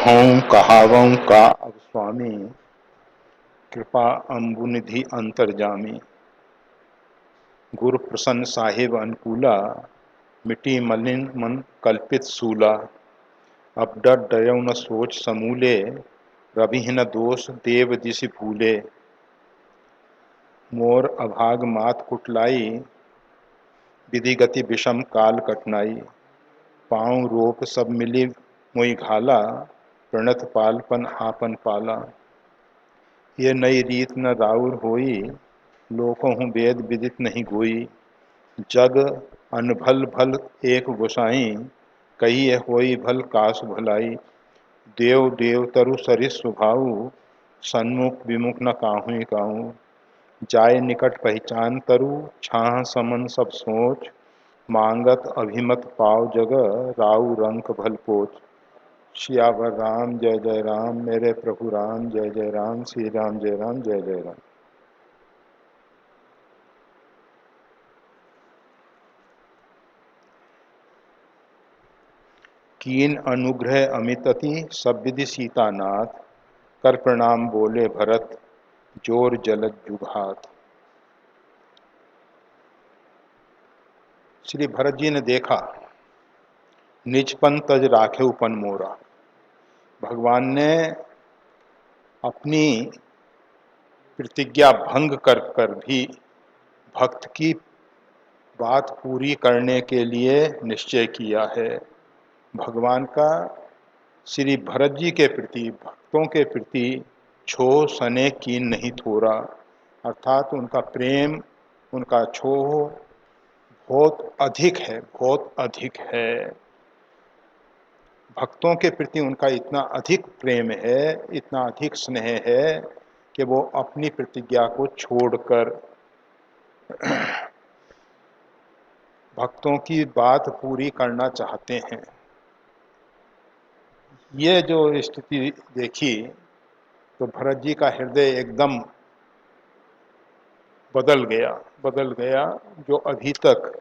कहूँ कहावों का अब स्वामी, कृपा अम्बुनिधि अंतर्जामी। गुरु प्रसन्न साहिब अनुकूला, मिटी मलिन मन कल्पित सूला। अब डर डरऊ न सोच समूले, रवि न दोष देव दिशि भूले। मोर अभाग मात कुटलाई, विधि गति विषम काल कटनाई। पाँव रोप सब मिली मोई घाला, प्रणत पालपन आपन पाला। ये नई रीत न राउर होई, लोकों हूँ वेद विदित नहीं गोई। जग अनभल भल एक गोसाई, कही होई भल कास भलाई। देव देव तरु सरिस स्वभाव, सन्मुख विमुख न काहू काहू। जाय निकट पहचान तरु, छाह समन सब सोच। मांगत अभिमत पाव जग, राउ रंक भल पोच। श्यावर राम जय जय राम, मेरे प्रभु राम जय जय राम। श्री राम जय राम जय जय राम। कीन अनुग्रह अमितति सब विधि सीतानाथ। कर प्रणाम बोले भरत, जोर जलद जुघात। श्री भरत जी ने देखा, निजपन तज राखे उपन मोरा। भगवान ने अपनी प्रतिज्ञा भंग कर कर भी भक्त की बात पूरी करने के लिए निश्चय किया है। भगवान का श्री भरत जी के प्रति, भक्तों के प्रति छोह सने कीन नहीं थोड़ा। अर्थात उनका प्रेम, उनका छोह बहुत अधिक है, बहुत अधिक है। भक्तों के प्रति उनका इतना अधिक प्रेम है, इतना अधिक स्नेह है कि वो अपनी प्रतिज्ञा को छोड़कर भक्तों की बात पूरी करना चाहते हैं। ये जो स्थिति देखी तो भरत जी का हृदय एकदम बदल गया। जो अभी तक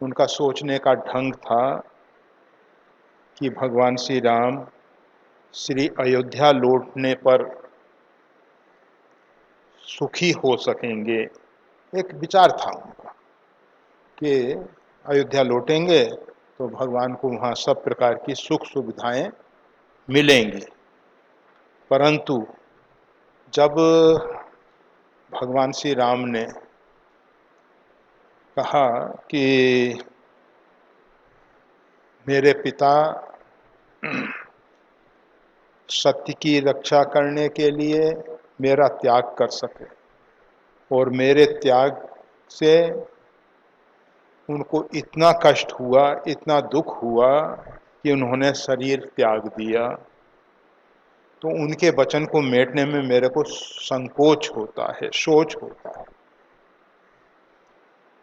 उनका सोचने का ढंग था कि भगवान श्री राम श्री अयोध्या लौटने पर सुखी हो सकेंगे, एक विचार था उनका कि अयोध्या लौटेंगे तो भगवान को वहाँ सब प्रकार की सुख सुविधाएं मिलेंगी। परंतु जब भगवान श्री राम ने कहा कि मेरे पिता सत्य की रक्षा करने के लिए मेरा त्याग कर सके और मेरे त्याग से उनको इतना कष्ट हुआ, इतना दुख हुआ कि उन्होंने शरीर त्याग दिया, तो उनके वचन को मेटने में मेरे को संकोच होता है, सोच होता है।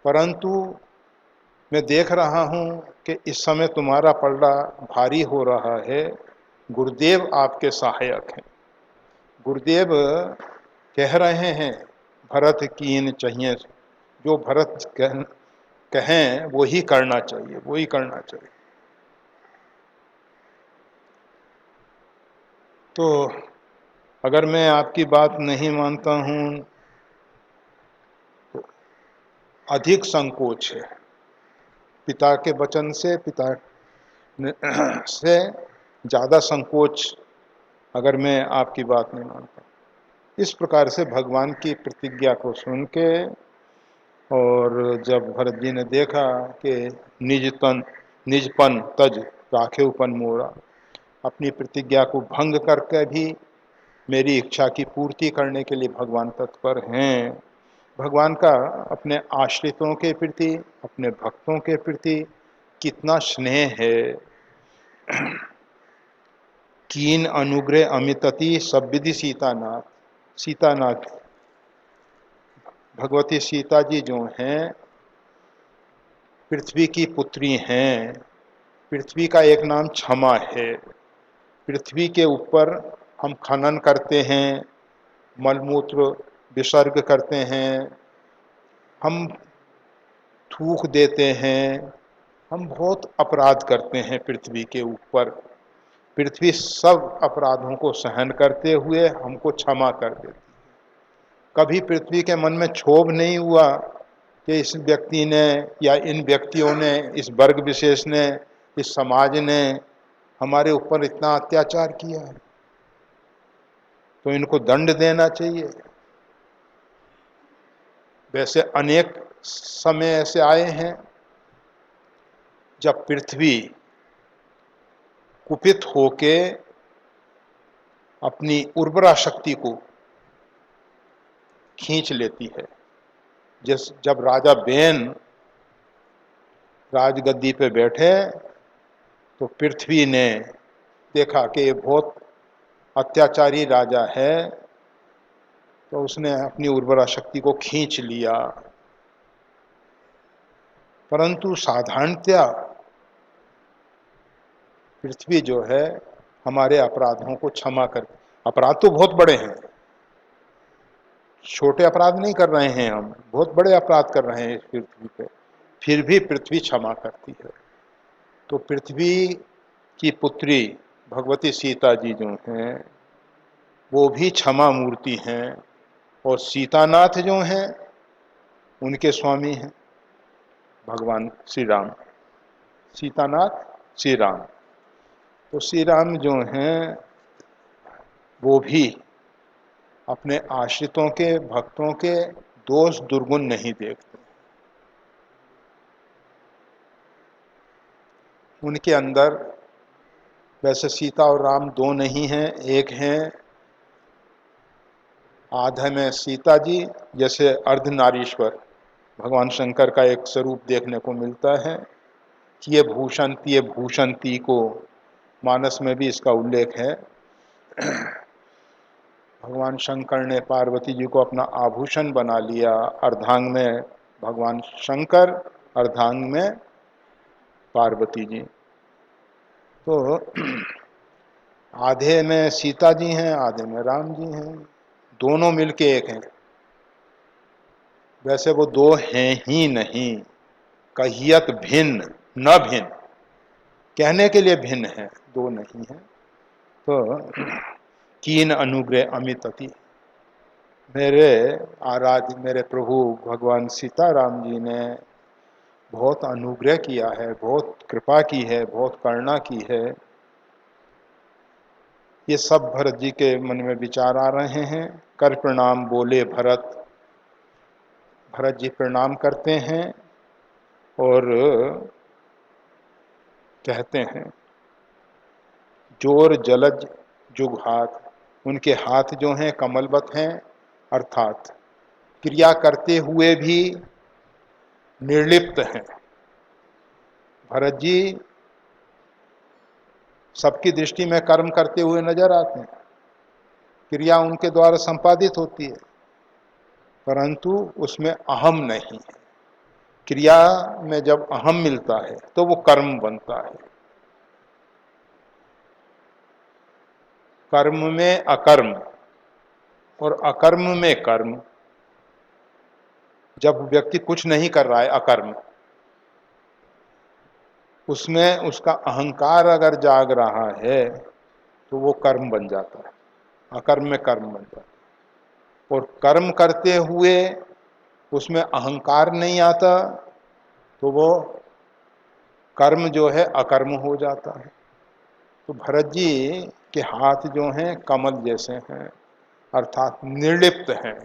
परंतु मैं देख रहा हूँ कि इस समय तुम्हारा पलड़ा भारी हो रहा है। गुरुदेव आपके सहायक हैं। गुरुदेव कह रहे हैं भरत कीन चाहिए, जो भरत कहें वो ही करना चाहिए, वो ही करना चाहिए। तो अगर मैं आपकी बात नहीं मानता हूँ तो अधिक संकोच है। पिता के वचन से, पिता से ज़्यादा संकोच अगर मैं आपकी बात नहीं मानता। इस प्रकार से भगवान की प्रतिज्ञा को सुन के और जब भरत जी ने देखा कि निजपन तज राखे उपन मोरा, अपनी प्रतिज्ञा को भंग करके भी मेरी इच्छा की पूर्ति करने के लिए भगवान तत्पर हैं। भगवान का अपने आश्रितों के प्रति, अपने भक्तों के प्रति कितना स्नेह है। कीन अनुग्रह अमितति सब विधि सीतानाथ। सीतानाथ भगवती सीता जी जो हैं पृथ्वी की पुत्री हैं। पृथ्वी का एक नाम क्षमा है। पृथ्वी के ऊपर हम खनन करते हैं, मलमूत्र विसर्ग करते हैं, हम थूक देते हैं, हम बहुत अपराध करते हैं पृथ्वी के ऊपर। पृथ्वी सब अपराधों को सहन करते हुए हमको क्षमा कर देती। कभी पृथ्वी के मन में क्षोभ नहीं हुआ कि इस व्यक्ति ने या इन व्यक्तियों ने, इस वर्ग विशेष ने, इस समाज ने हमारे ऊपर इतना अत्याचार किया है तो इनको दंड देना चाहिए। वैसे अनेक समय ऐसे आए हैं जब पृथ्वी कुपित होके अपनी उर्वरा शक्ति को खींच लेती है। जब राजा बेन राजगद्दी पे बैठे तो पृथ्वी ने देखा कि ये बहुत अत्याचारी राजा है, तो उसने अपनी उर्वरा शक्ति को खींच लिया। परंतु साधारणतया पृथ्वी जो है हमारे अपराधों को क्षमा कर, अपराध तो बहुत बड़े हैं, छोटे अपराध नहीं कर रहे हैं हम, बहुत बड़े अपराध कर रहे हैं इस पृथ्वी पे, फिर भी पृथ्वी क्षमा करती है। तो पृथ्वी की पुत्री भगवती सीता जी जो हैं वो भी क्षमा मूर्ति हैं, और सीतानाथ जो हैं उनके स्वामी हैं भगवान श्री राम, सीतानाथ श्री राम। तो श्री राम जो हैं वो भी अपने आश्रितों के, भक्तों के दोष दुर्गुण नहीं देखते। उनके अंदर, वैसे सीता और राम दो नहीं हैं, एक हैं आधा में सीता जी, जैसे अर्धनारीश्वर भगवान शंकर का एक स्वरूप देखने को मिलता है कि ये भूषंती को मानस में भी इसका उल्लेख है। भगवान शंकर ने पार्वती जी को अपना आभूषण बना लिया, अर्धांग में भगवान शंकर, अर्धांग में पार्वती जी। तो आधे में सीता जी हैं, आधे में राम जी हैं, दोनों मिलके एक हैं। वैसे वो दो हैं ही नहीं, कहियत भिन्न न भिन्न, कहने के लिए भिन्न है, दो नहीं है। तो कीन अनुग्रह अमित अति, मेरे आराध्य मेरे प्रभु भगवान सीताराम जी ने बहुत अनुग्रह किया है, बहुत कृपा की है, बहुत करुणा की है। ये सब भरत जी के मन में विचार आ रहे हैं। कर प्रणाम बोले भरत, भरत जी प्रणाम करते हैं और कहते हैं जोर जलज जुग हाथ, उनके हाथ जो हैं कमलवत हैं, अर्थात क्रिया करते हुए भी निर्लिप्त हैं। भरत जी सबकी दृष्टि में कर्म करते हुए नजर आते हैं, क्रिया उनके द्वारा संपादित होती है, परंतु उसमें अहम नहीं है। क्रिया में जब अहम मिलता है तो वो कर्म बनता है। कर्म में अकर्म और अकर्म में कर्म, जब व्यक्ति कुछ नहीं कर रहा है अकर्म, उसमें उसका अहंकार अगर जाग रहा है तो वो कर्म बन जाता है, अकर्म में कर्म बन जाता है। और कर्म करते हुए उसमें अहंकार नहीं आता तो वो कर्म जो है अकर्म हो जाता है। तो भरत जी के हाथ जो हैं कमल जैसे हैं, अर्थात निर्लिप्त हैं,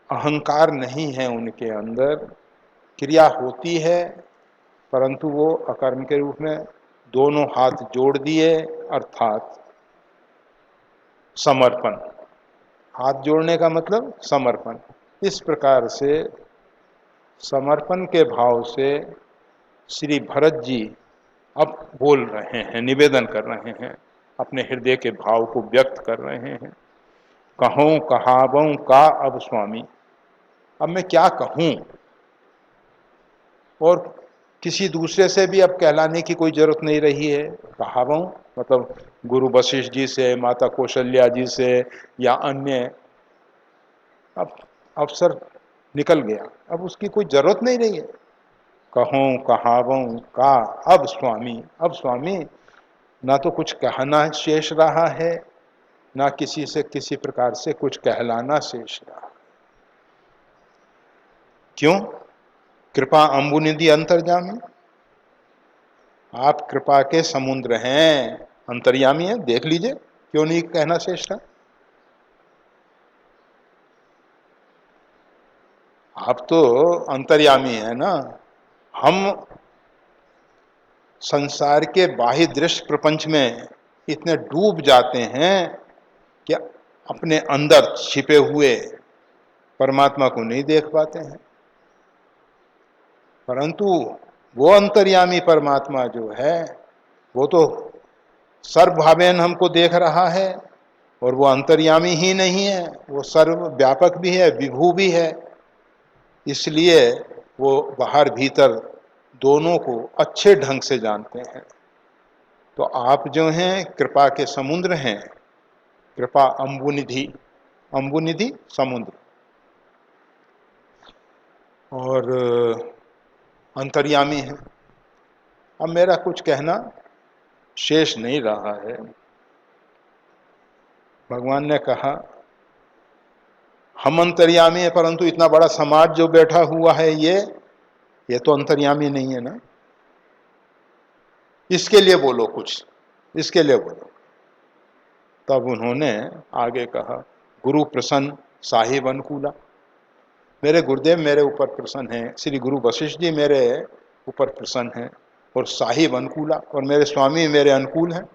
अहंकार नहीं है उनके अंदर, क्रिया होती है परंतु वो अकर्म के रूप में दोनों हाथ जोड़ दिए, अर्थात समर्पण। हाथ जोड़ने का मतलब समर्पण। इस प्रकार से समर्पण के भाव से श्री भरत जी अब बोल रहे हैं, निवेदन कर रहे हैं, अपने हृदय के भाव को व्यक्त कर रहे हैं। कहूँ कहावऊँ का अब स्वामी, अब मैं क्या कहूँ, और किसी दूसरे से भी अब कहलाने की कोई जरूरत नहीं रही है। कहावऊँ मतलब गुरु वशिष्ठ जी से, माता कौशल्या जी से या अन्य, अब अवसर निकल गया, अब उसकी कोई जरूरत नहीं रही है। कहूँ कहावूँ का अब स्वामी। अब स्वामी ना तो कुछ कहना शेष रहा है, ना किसी से किसी प्रकार से कुछ कहलाना शेष रहा। क्यों? कृपा अम्बुनिधि अंतर्यामी। आप कृपा के समुद्र हैं, अंतर्यामी है, देख लीजिए, क्यों नहीं कहना शेष रहा। आप तो अंतर्यामी है ना। हम संसार के बाह्य दृश्य प्रपंच में इतने डूब जाते हैं कि अपने अंदर छिपे हुए परमात्मा को नहीं देख पाते हैं। परंतु वो अंतर्यामी परमात्मा जो है वो तो सर्वभावेन हमको देख रहा है, और वो अंतर्यामी ही नहीं है, वो सर्व व्यापक भी है, विभू भी है। इसलिए वो बाहर भीतर दोनों को अच्छे ढंग से जानते हैं। तो आप जो हैं कृपा के समुद्र हैं, कृपा अम्बुनिधि, अम्बुनिधि समुद्र, और अंतर्यामी है। अब मेरा कुछ कहना शेष नहीं रहा है। भगवान ने कहा हम अंतर्यामी है, परंतु इतना बड़ा समाज जो बैठा हुआ है ये तो अंतर्यामी नहीं है ना। इसके लिए बोलो कुछ, इसके लिए बोलो। तब उन्होंने आगे कहा गुरु प्रसन्न साहिब अनुकूला। मेरे गुरुदेव मेरे ऊपर प्रसन्न हैं, श्री गुरु वशिष्ठ जी मेरे ऊपर प्रसन्न हैं, और साहिब अनुकूला, और मेरे स्वामी मेरे अनुकूल हैं।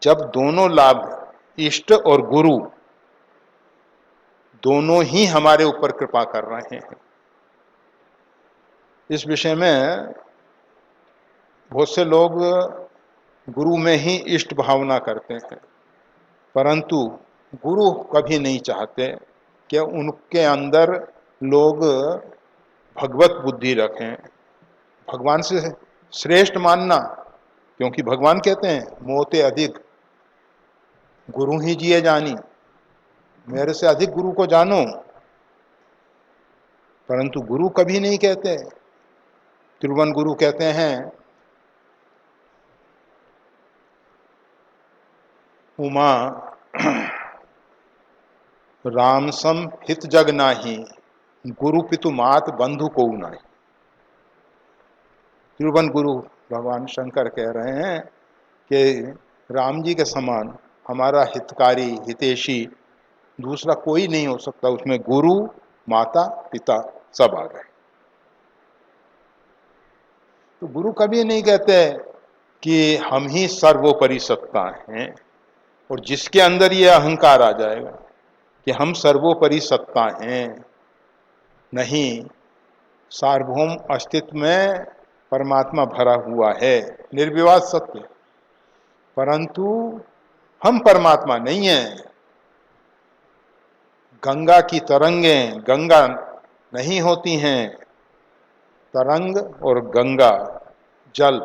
जब दोनों लाभ, इष्ट और गुरु दोनों ही हमारे ऊपर कृपा कर रहे हैं, इस विषय में बहुत से लोग गुरु में ही इष्ट भावना करते हैं, परंतु गुरु कभी नहीं चाहते कि उनके अंदर लोग भगवत बुद्धि रखें, भगवान से श्रेष्ठ मानना। क्योंकि भगवान कहते हैं मोते अधिक गुरु ही जिए जानी, मेरे से अधिक गुरु को जानो। परंतु गुरु कभी नहीं कहते। त्रिभुवन गुरु कहते हैं उमा राम सम हित जग नाही, गुरु पितु मात बंधु को नाही। त्रिभुवन गुरु भगवान शंकर कह रहे हैं कि राम जी के समान हमारा हितकारी हितेशी दूसरा कोई नहीं हो सकता। उसमें गुरु माता पिता सब आ गए। तो गुरु कभी नहीं कहते कि हम ही सर्वोपरि सत्ता हैं, और जिसके अंदर ये अहंकार आ जाएगा कि हम सर्वोपरि सत्ता हैं, नहीं, सार्वभौम अस्तित्व में परमात्मा भरा हुआ है, निर्विवाद सत्य, परंतु हम परमात्मा नहीं हैं। गंगा की तरंगें गंगा नहीं होती हैं, तरंग और गंगा जल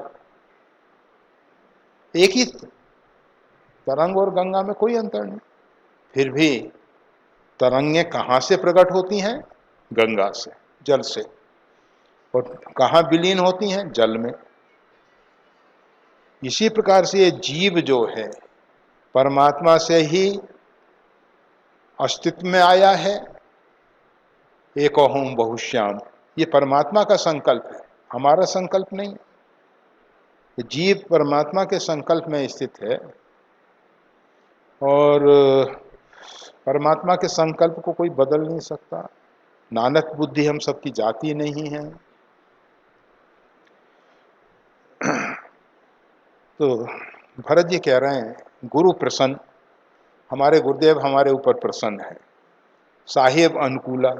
एक ही, तरंग और गंगा में कोई अंतर नहीं। फिर भी तरंगें कहाँ से प्रकट होती हैं? गंगा से, जल से। और कहाँ विलीन होती हैं? जल में। इसी प्रकार से ये जीव जो है परमात्मा से ही अस्तित्व में आया है। एको होम बहुश्याम, ये परमात्मा का संकल्प है, हमारा संकल्प नहीं। जीव परमात्मा के संकल्प में स्थित है, और परमात्मा के संकल्प को कोई बदल नहीं सकता। नानक बुद्धि हम सबकी जाति नहीं है। तो भरत जी कह रहे हैं गुरु प्रसन्न, हमारे गुरुदेव हमारे ऊपर प्रसन्न है, साहिब अनुकूला,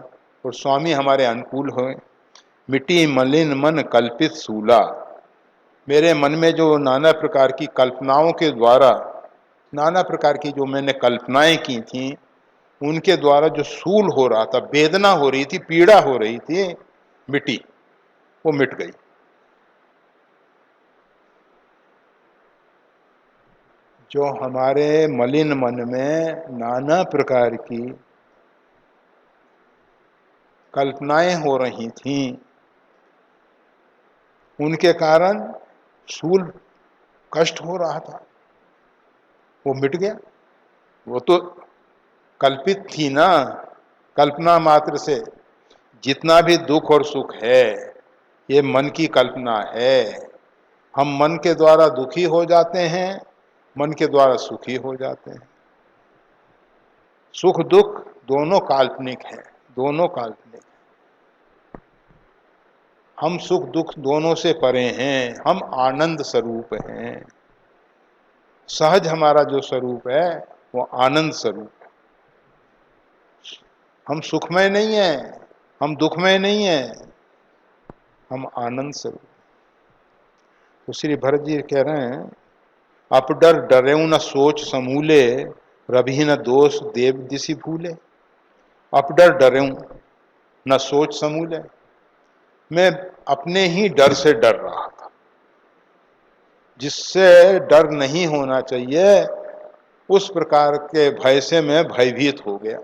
और स्वामी हमारे अनुकूल हो। मिट्टी मलिन मन कल्पित सूला, मेरे मन में जो नाना प्रकार की कल्पनाओं के द्वारा, नाना प्रकार की जो मैंने कल्पनाएं की थी, उनके द्वारा जो सूल हो रहा था, वेदना हो रही थी, पीड़ा हो रही थी, मिट्टी, वो मिट गई। जो हमारे मलिन मन में नाना प्रकार की कल्पनाएं हो रही थीं, उनके कारण स्थूल कष्ट हो रहा था, वो मिट गया। वो तो कल्पित थी ना, कल्पना मात्र से। जितना भी दुख और सुख है ये मन की कल्पना है। हम मन के द्वारा दुखी हो जाते हैं, मन के द्वारा सुखी हो जाते हैं। सुख दुख दोनों काल्पनिक हैं, दोनों काल्पनिक। हम सुख दुख दोनों से परे हैं, हम आनंद स्वरूप हैं। सहज हमारा जो स्वरूप है वो आनंद स्वरूप है। हम सुखमय नहीं है, हम दुखमय नहीं है, हम आनंद स्वरूप। तो श्री भरत जी कह रहे हैं, अपडर डरेऊ न सोच समूले, रवि न दोष देव दिशि भूले। अपडर डरेऊ न सोच समूले, मैं अपने ही डर से डर रहा था, जिससे डर नहीं होना चाहिए उस प्रकार के भय से मैं भयभीत हो गया,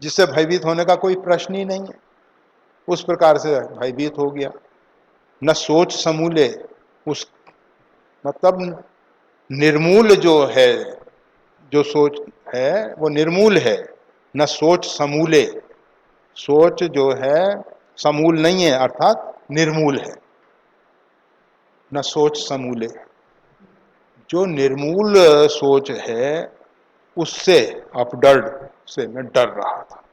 जिससे भयभीत होने का कोई प्रश्न ही नहीं है, उस प्रकार से भयभीत हो गया। न सोच समूले, उस मतलब निर्मूल जो है, जो सोच है वो निर्मूल है। न सोच समूले, सोच जो है समूल नहीं है, अर्थात निर्मूल है। न सोच समूले, जो निर्मूल सोच है उससे, अपडर्ड से मैं डर रहा था।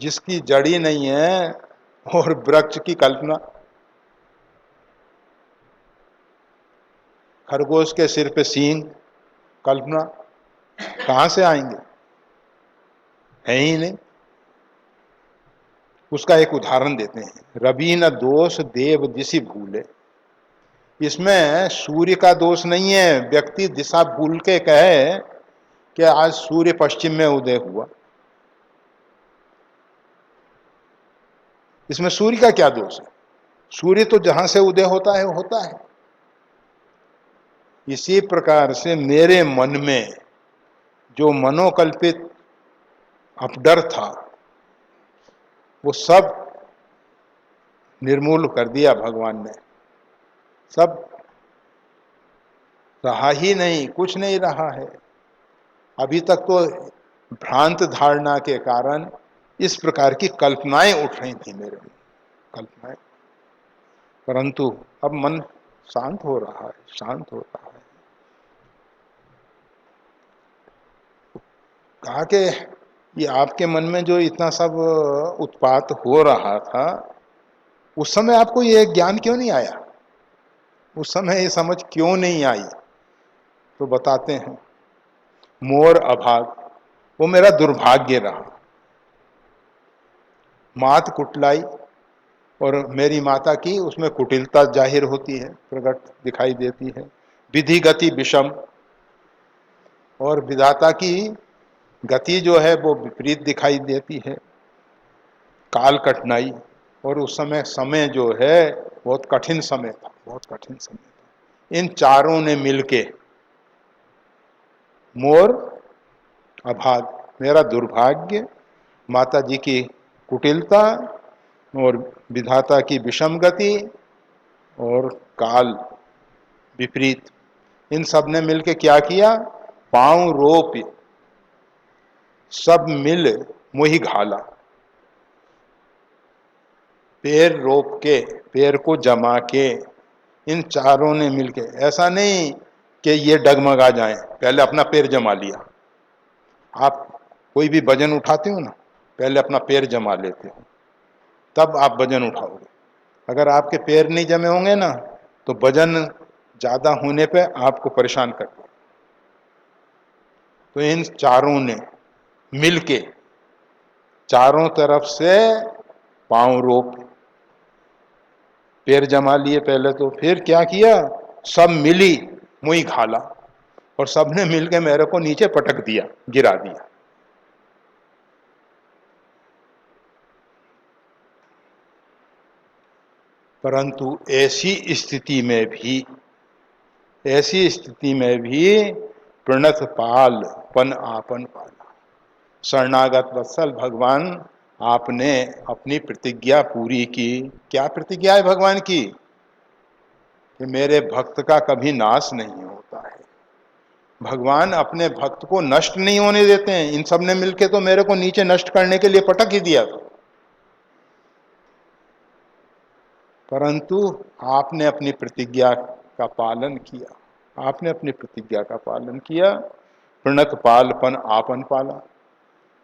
जिसकी जड़ी नहीं है और वृक्ष की कल्पना, खरगोश के सिर पे सींग, कल्पना कहां से आएंगे, है ही नहीं। उसका एक उदाहरण देते हैं, रवि न दोष देव दिशि भूले। इसमें सूर्य का दोष नहीं है, व्यक्ति दिशा भूल के कहे कि आज सूर्य पश्चिम में उदय हुआ, इसमें सूर्य का क्या दोष है? सूर्य तो जहां से उदय होता है वो होता है। इसी प्रकार से मेरे मन में जो मनोकल्पित अपडर था वो सब निर्मूल कर दिया भगवान ने। सब रहा ही नहीं, कुछ नहीं रहा है। अभी तक तो भ्रांत धारणा के कारण इस प्रकार की कल्पनाएं उठ रही थी मेरे में, कल्पनाएं। परंतु अब मन शांत हो रहा है, शांत हो रहा है। कहा कि ये आपके मन में जो इतना सब उत्पात हो रहा था, उस समय आपको ये ज्ञान क्यों नहीं आया, उस समय ये समझ क्यों नहीं आई? तो बताते हैं, मोर अभाग, वो मेरा दुर्भाग्य रहा। मात कुटलाई, और मेरी माता की उसमें कुटिलता जाहिर होती है, प्रकट दिखाई देती है। विधि गति विषम, और विधाता की गति जो है वो विपरीत दिखाई देती है। काल कठिनाई, और उस समय समय जो है बहुत कठिन समय था, बहुत कठिन समय था। इन चारों ने मिलके, मोर अभाग मेरा दुर्भाग्य, माता जी की कुटिलता, और विधाता की विषम गति, और काल विपरीत, इन सब ने मिलके क्या किया? पांव रोप सब मिल मुहि घाला। पैर रोप के, पैर को जमा के, इन चारों ने मिलके, ऐसा नहीं कि ये डगमगा जाए, पहले अपना पैर जमा लिया। आप कोई भी वजन उठाते हो ना, पहले अपना पैर जमा लेते हो, तब आप वजन उठाओगे। अगर आपके पैर नहीं जमे होंगे ना तो वजन ज्यादा होने पे आपको परेशान करते। तो इन चारों ने मिलके चारों तरफ से पांव रोप, पैर जमा लिए पहले, तो फिर क्या किया? सब मिली मुई घाला, और सबने मिलके मेरे को नीचे पटक दिया, गिरा दिया। परंतु ऐसी स्थिति में भी, ऐसी स्थिति में भी प्रणत पाल पन आपन पाला, शरणागत वत्सल भगवान, आपने अपनी प्रतिज्ञा पूरी की। क्या प्रतिज्ञा है भगवान की? कि मेरे भक्त का कभी नाश नहीं होता है। भगवान अपने भक्त को नष्ट नहीं होने देते हैं। इन सब ने मिलके तो मेरे को नीचे नष्ट करने के लिए पटक ही दिया था, परंतु आपने अपनी प्रतिज्ञा का पालन किया। आपने अपनी प्रतिज्ञा का पालन किया। प्रणत पालपन आपन पाला।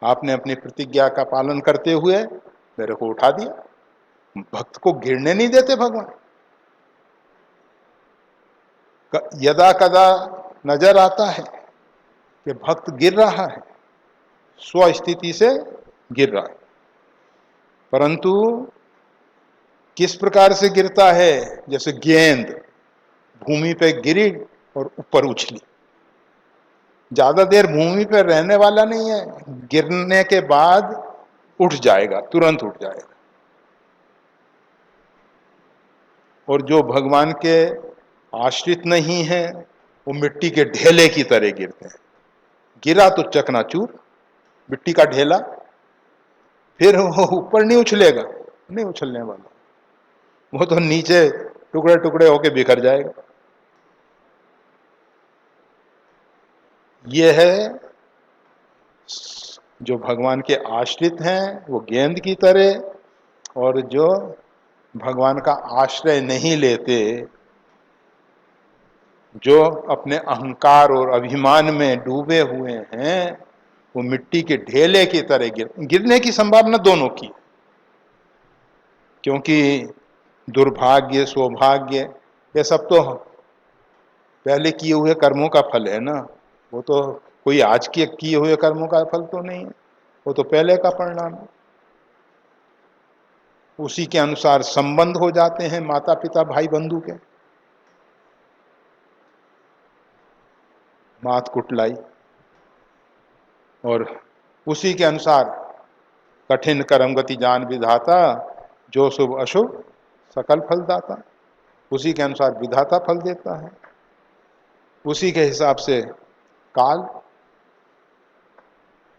आपने अपनी प्रतिज्ञा का पालन करते हुए मेरे को उठा दिया। भक्त को गिरने नहीं देते भगवान। यदा कदा नजर आता है कि भक्त गिर रहा है, स्व स्थिति से गिर रहा है, परंतु किस प्रकार से गिरता है? जैसे गेंद भूमि पे गिरी और ऊपर उछली। ज्यादा देर भूमि पर रहने वाला नहीं है, गिरने के बाद उठ जाएगा, तुरंत उठ जाएगा। और जो भगवान के आश्रित नहीं है, वो मिट्टी के ढेले की तरह गिरते हैं। गिरा तो चकनाचूर, मिट्टी का ढेला, फिर वो ऊपर नहीं उछलेगा, नहीं उछलने वाला, वो तो नीचे टुकड़े टुकड़े होके बिखर जाएगा। ये है जो भगवान के आश्रित हैं वो गेंद की तरह, और जो भगवान का आश्रय नहीं लेते, जो अपने अहंकार और अभिमान में डूबे हुए हैं, वो मिट्टी के ढेले की तरह गिरने की संभावना दोनों की। क्योंकि दुर्भाग्य, सौभाग्य, ये सब तो पहले किए हुए कर्मों का फल है ना। वो तो कोई आज के किए हुए कर्मों का फल तो नहीं है, वो तो पहले का परिणाम है। उसी के अनुसार संबंध हो जाते हैं माता पिता भाई बंधु के। मात कुटलाई, और उसी के अनुसार कठिन कर्म गति जान विधाता, जो शुभ अशुभ सकल फल दाता। उसी के अनुसार विधाता फल देता है, उसी के हिसाब से काल।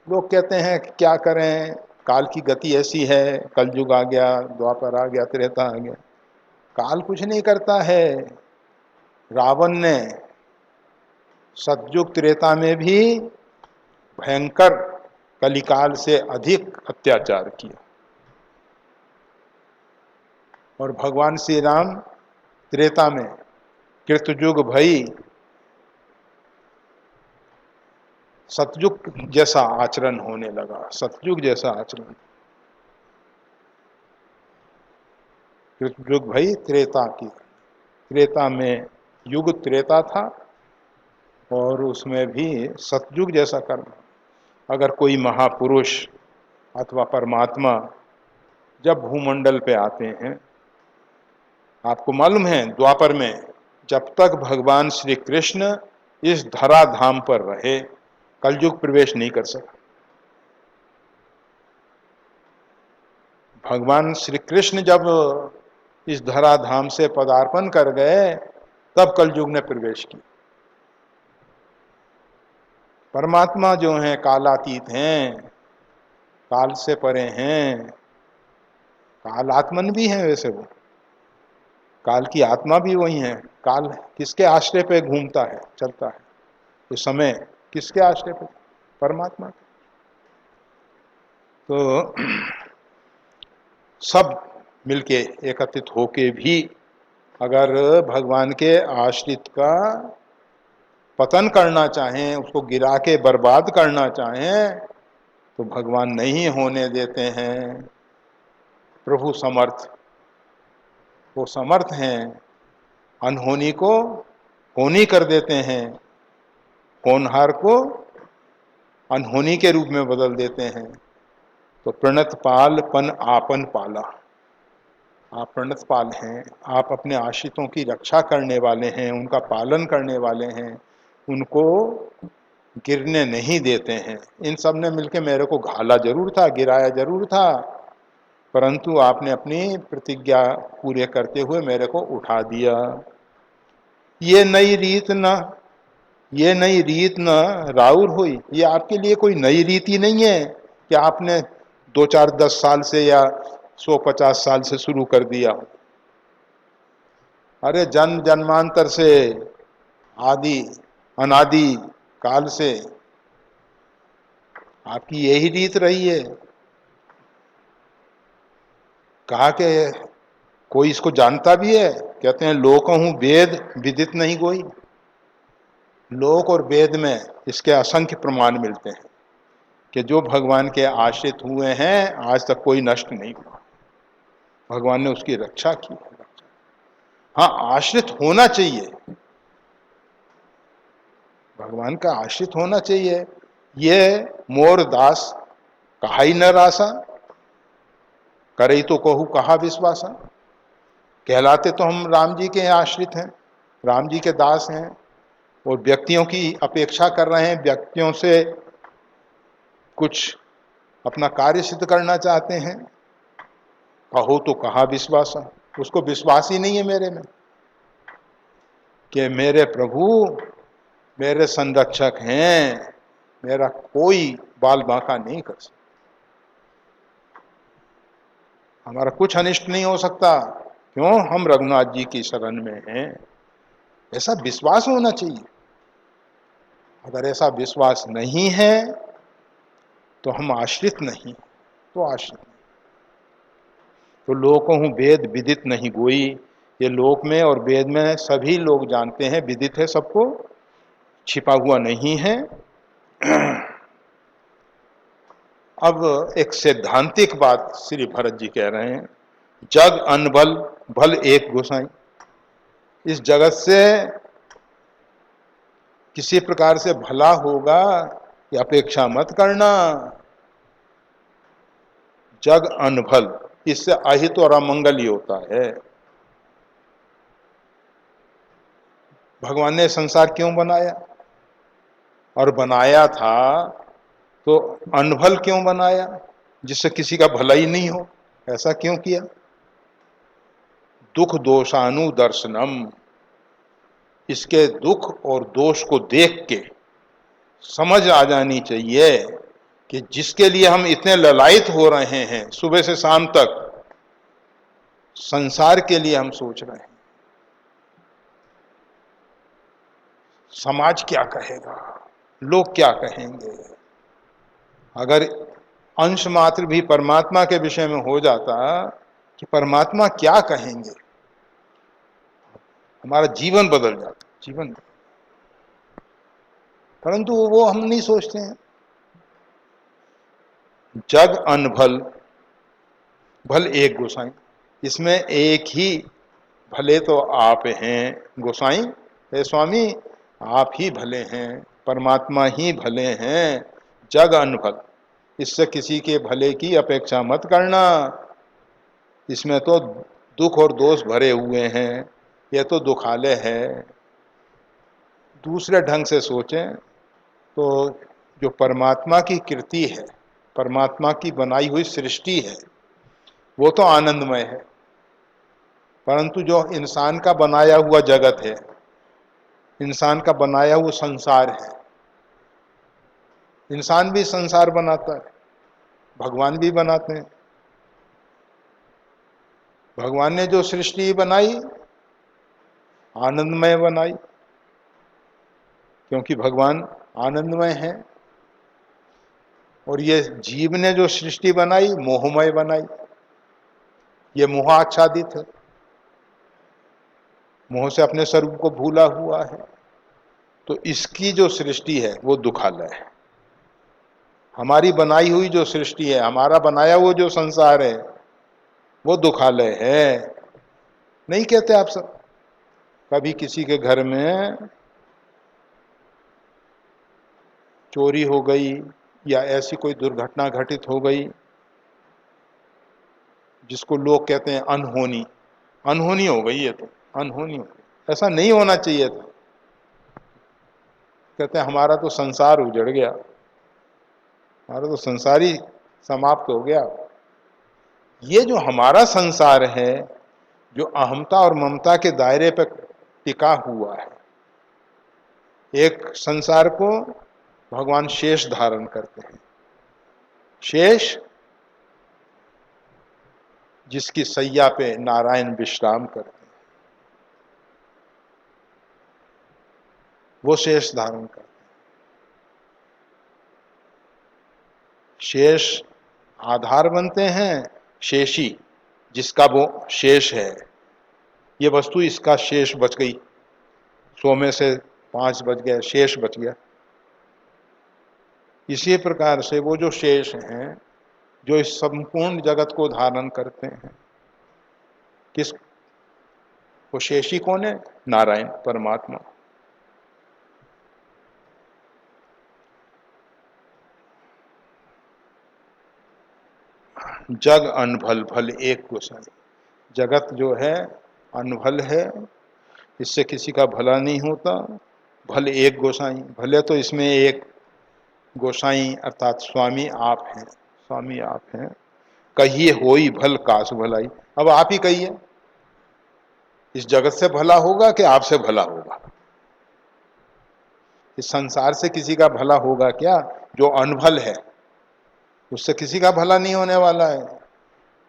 लोग कहते हैं कि क्या करें, काल की गति ऐसी है, कलयुग आ गया, द्वापर आ गया, त्रेता आ गया। काल कुछ नहीं करता है। रावण ने सतयुग त्रेता में भी भयंकर कलिकाल से अधिक अत्याचार किया, और भगवान श्री राम त्रेता में कृतयुग भई सतयुग जैसा आचरण होने लगा। सतयुग जैसा आचरण, कृतयुग भई त्रेता की। त्रेता में युग त्रेता था, और उसमें भी सतयुग जैसा कर्म। अगर कोई महापुरुष अथवा परमात्मा जब भूमंडल पे आते हैं, आपको मालूम है द्वापर में जब तक भगवान श्री कृष्ण इस धराधाम पर रहे, कलयुग प्रवेश नहीं कर सका। भगवान श्री कृष्ण जब इस धराधाम से पदार्पण कर गए, तब कलयुग ने प्रवेश किया। परमात्मा जो हैं कालातीत हैं, काल से परे हैं, काल आत्मन भी हैं। वैसे वो काल की आत्मा भी वही है। काल किसके आश्रय पे घूमता है, चलता है? तो समय किसके आश्रय पे? परमात्मा। तो सब मिलके एकत्रित होके भी अगर भगवान के आश्रित का पतन करना चाहें, उसको गिरा के बर्बाद करना चाहें, तो भगवान नहीं होने देते हैं। प्रभु समर्थ, वो समर्थ हैं, अनहोनी को होनी कर देते हैं, होनहार को अनहोनी के रूप में बदल देते हैं। तो प्रणत पाल पन आपन पाला। आप प्रणत पाल हैं, आप अपने आश्रितों की रक्षा करने वाले हैं, उनका पालन करने वाले हैं, उनको गिरने नहीं देते हैं। इन सब ने मिलकर मेरे को घाला जरूर था, गिराया जरूर था, परंतु आपने अपनी प्रतिज्ञा पूरे करते हुए मेरे को उठा दिया। ये नई रीत न ये नई रीत न राउर हुई। ये आपके लिए कोई नई रीति नहीं है कि आपने 2 4 10 साल से या 100 50 साल से शुरू कर दिया हो। अरे जन्म जन्मांतर से, आदि अनादि काल से आपकी यही रीत रही है। कहा कि कोई इसको जानता भी है, कहते हैं लोक हूं वेद विदित नहीं कोई। लोक और वेद में इसके असंख्य प्रमाण मिलते हैं कि जो भगवान के आश्रित हुए हैं आज तक कोई नष्ट नहीं हुआ, भगवान ने उसकी रक्षा की है। हाँ, आश्रित होना चाहिए, भगवान का आश्रित होना चाहिए। ये मोर दास कहा ही न रासा, करे तो कहू कहा विश्वासा। कहलाते तो हम राम जी के आश्रित हैं, राम जी के दास हैं, और व्यक्तियों की अपेक्षा कर रहे हैं, व्यक्तियों से कुछ अपना कार्य सिद्ध करना चाहते हैं। कहो तो कहा विश्वासा, उसको विश्वास ही नहीं है मेरे में कि मेरे प्रभु मेरे संरक्षक हैं, मेरा कोई बाल बांका नहीं कर सकता, हमारा कुछ अनिष्ट नहीं हो सकता। क्यों? हम रघुनाथ जी की शरण में हैं। ऐसा विश्वास होना चाहिए। अगर ऐसा विश्वास नहीं है तो हम आश्रित नहीं, तो आश्रित नहीं। तो लोक हूं वेद विदित नहीं गोई, ये लोक में और वेद में सभी लोग जानते हैं, विदित है, सबको छिपा हुआ नहीं है। अब एक सैद्धांतिक बात श्री भरत जी कह रहे हैं, जग अनबल भल एक गोसाई। इस जगत से किसी प्रकार से भला होगा ये अपेक्षा मत करना। जग अनभल, इससे अहित और अमंगल ही होता है। भगवान ने संसार क्यों बनाया? और बनाया था तो अनभल क्यों बनाया, जिससे किसी का भला ही नहीं हो? ऐसा क्यों किया? दुख दोषानुदर्शनम, इसके दुख और दोष को देख के समझ आ जानी चाहिए कि जिसके लिए हम इतने ललायित हो रहे हैं सुबह से शाम तक, संसार के लिए हम सोच रहे हैं, समाज क्या कहेगा, लोग क्या कहेंगे। अगर अंश मात्र भी परमात्मा के विषय में हो जाता कि परमात्मा क्या कहेंगे, हमारा जीवन बदल जाता, जीवन। परंतु वो हम नहीं सोचते हैं। जग अनभल भल एक गोसाई, इसमें एक ही भले तो आप हैं गोसाई, हे स्वामी आप ही भले हैं, परमात्मा ही भले हैं। जग अनभल, इससे किसी के भले की अपेक्षा मत करना, इसमें तो दुख और दोष भरे हुए हैं, यह तो दुखालय है। दूसरे ढंग से सोचें तो जो परमात्मा की कृति है, परमात्मा की बनाई हुई सृष्टि है, वो तो आनंदमय है। परंतु जो इंसान का बनाया हुआ जगत है, इंसान का बनाया हुआ संसार है, इंसान भी संसार बनाता है, भगवान भी बनाते हैं। भगवान ने जो सृष्टि बनाई आनंदमय बनाई, क्योंकि भगवान आनंदमय है। और ये जीव ने जो सृष्टि बनाई मोहमय बनाई, ये मोह आच्छादित है, मोह से अपने स्वरूप को भूला हुआ है। तो इसकी जो सृष्टि है वो दुखालय है। हमारी बनाई हुई जो सृष्टि है, हमारा बनाया हुआ जो संसार है, वो दुखालय है। नहीं कहते आप सब? कभी किसी के घर में चोरी हो गई या ऐसी कोई दुर्घटना घटित हो गई जिसको लोग कहते हैं अनहोनी, अनहोनी हो गई, है तो अनहोनी हो गई, ऐसा नहीं होना चाहिए था। कहते हैं हमारा तो संसार उजड़ गया, हमारा तो संसार ही समाप्त हो गया। ये जो हमारा संसार है, जो अहमता और ममता के दायरे पर टिका हुआ है, एक संसार को भगवान शेष धारण करते हैं। शेष जिसकी सैया पे नारायण विश्राम करते हैं, वो शेष धारण करते हैं। शेष आधार बनते हैं, शेषी जिसका वो शेष है। ये वस्तु इसका शेष बच गई, 100 में से 5 बच गए, शेष बच गया। इसी प्रकार से वो जो शेष हैं, जो इस संपूर्ण जगत को धारण करते हैं, किस वो शेषी कौन है? नारायण परमात्मा। जग अनभल भल एक गोसाई। जगत जो है अनभल है, इससे किसी का भला नहीं होता। भल एक गोसाई, भले तो इसमें एक गोसाई अर्थात स्वामी आप हैं, स्वामी आप हैं। कहिए होई भल कास भलाई। अब आप ही कहिए, इस जगत से भला होगा कि आपसे भला होगा? इस संसार से किसी का भला होगा क्या? जो अनभल है उससे किसी का भला नहीं होने वाला है।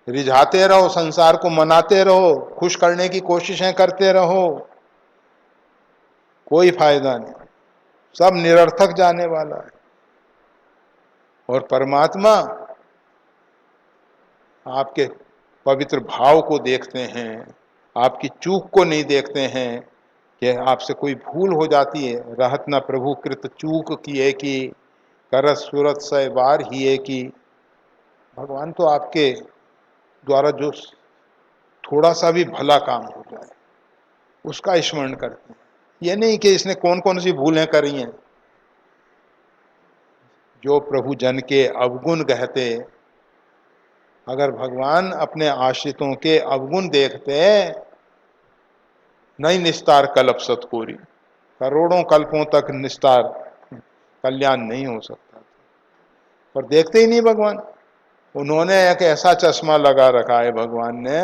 रिझाते रहो, संसार को मनाते रहो, खुश करने की कोशिशें करते रहो, कोई फायदा नहीं, सब निरर्थक जाने वाला है। और परमात्मा आपके पवित्र भाव को देखते हैं, आपकी चूक को नहीं देखते हैं कि आपसे कोई भूल हो जाती है। रहत न प्रभु कृत चूक किए की, करत सूरत सै बार हिए की। भगवान तो आपके द्वारा जो थोड़ा सा भी भला काम हो जाए उसका स्मरण करते हैं। ये नहीं कि इसने कौन कौन सी भूलें करी हैं। जो प्रभु जन के अवगुण कहते, अगर भगवान अपने आश्रितों के अवगुण देखते, नहीं निस्तार कल्प सतकोरी, करोड़ों कल्पों तक निस्तार कल्याण नहीं हो सकता। पर देखते ही नहीं भगवान। उन्होंने एक ऐसा चश्मा लगा रखा है भगवान ने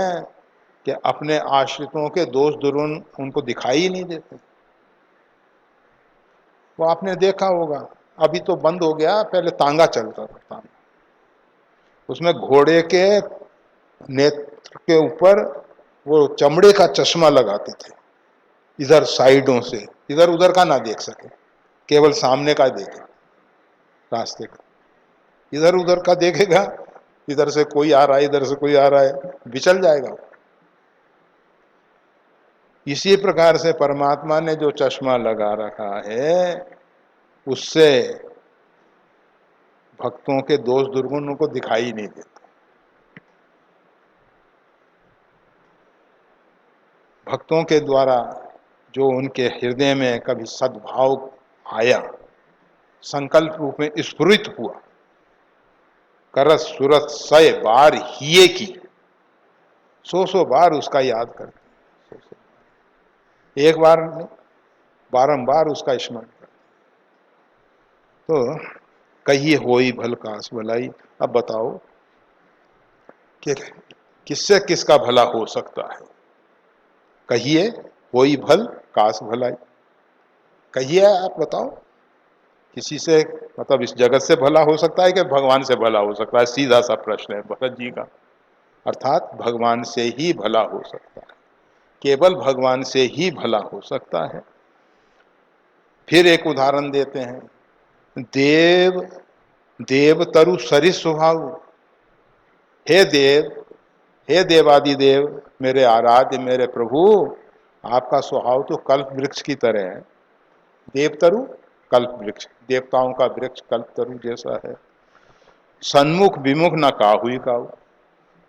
कि अपने आश्रितों के दोष दुर्गुण उनको दिखाई ही नहीं देते। वो आपने देखा होगा, अभी तो बंद हो गया, पहले तांगा चलता था। तांगा, उसमें घोड़े के नेत्र के ऊपर वो चमड़े का चश्मा लगाते थे, इधर साइडों से इधर उधर का ना देख सके, केवल सामने का देखे, रास्ते का। इधर उधर का देखेगा, इधर से कोई आ रहा है, इधर से कोई आ रहा है, विचल जाएगा। इसी प्रकार से परमात्मा ने जो चश्मा लगा रखा है, उससे भक्तों के दोष दुर्गुणों को दिखाई नहीं देता। भक्तों के द्वारा जो उनके हृदय में कभी सद्भाव आया, संकल्प रूप में स्फुरित हुआ, करत सुरत सय बार हिये की, 100 बार उसका याद करते, एक बार नहीं, बारंबार उसका स्मरण करते। तो कहिए होई भल कास भलाई। अब बताओ कि किससे किसका भला हो सकता है? कहिए होई भल कास भलाई। कहिए, आप बताओ, किसी से मतलब इस जगत से भला हो सकता है कि भगवान से भला हो सकता है? सीधा सा प्रश्न है भरत जी का। अर्थात भगवान से ही भला हो सकता है, केवल भगवान से ही भला हो सकता है। फिर एक उदाहरण देते हैं, देव देव तरु सरिस स्वभाव। हे देव, हे देवादिदेव, मेरे आराध्य, मेरे प्रभु, आपका स्वभाव तो कल्प वृक्ष की तरह है। देवतरु कल्प वृक्ष, देवताओं का वृक्ष कल्पतरु जैसा है। सन्मुख विमुख न काहुई काहू।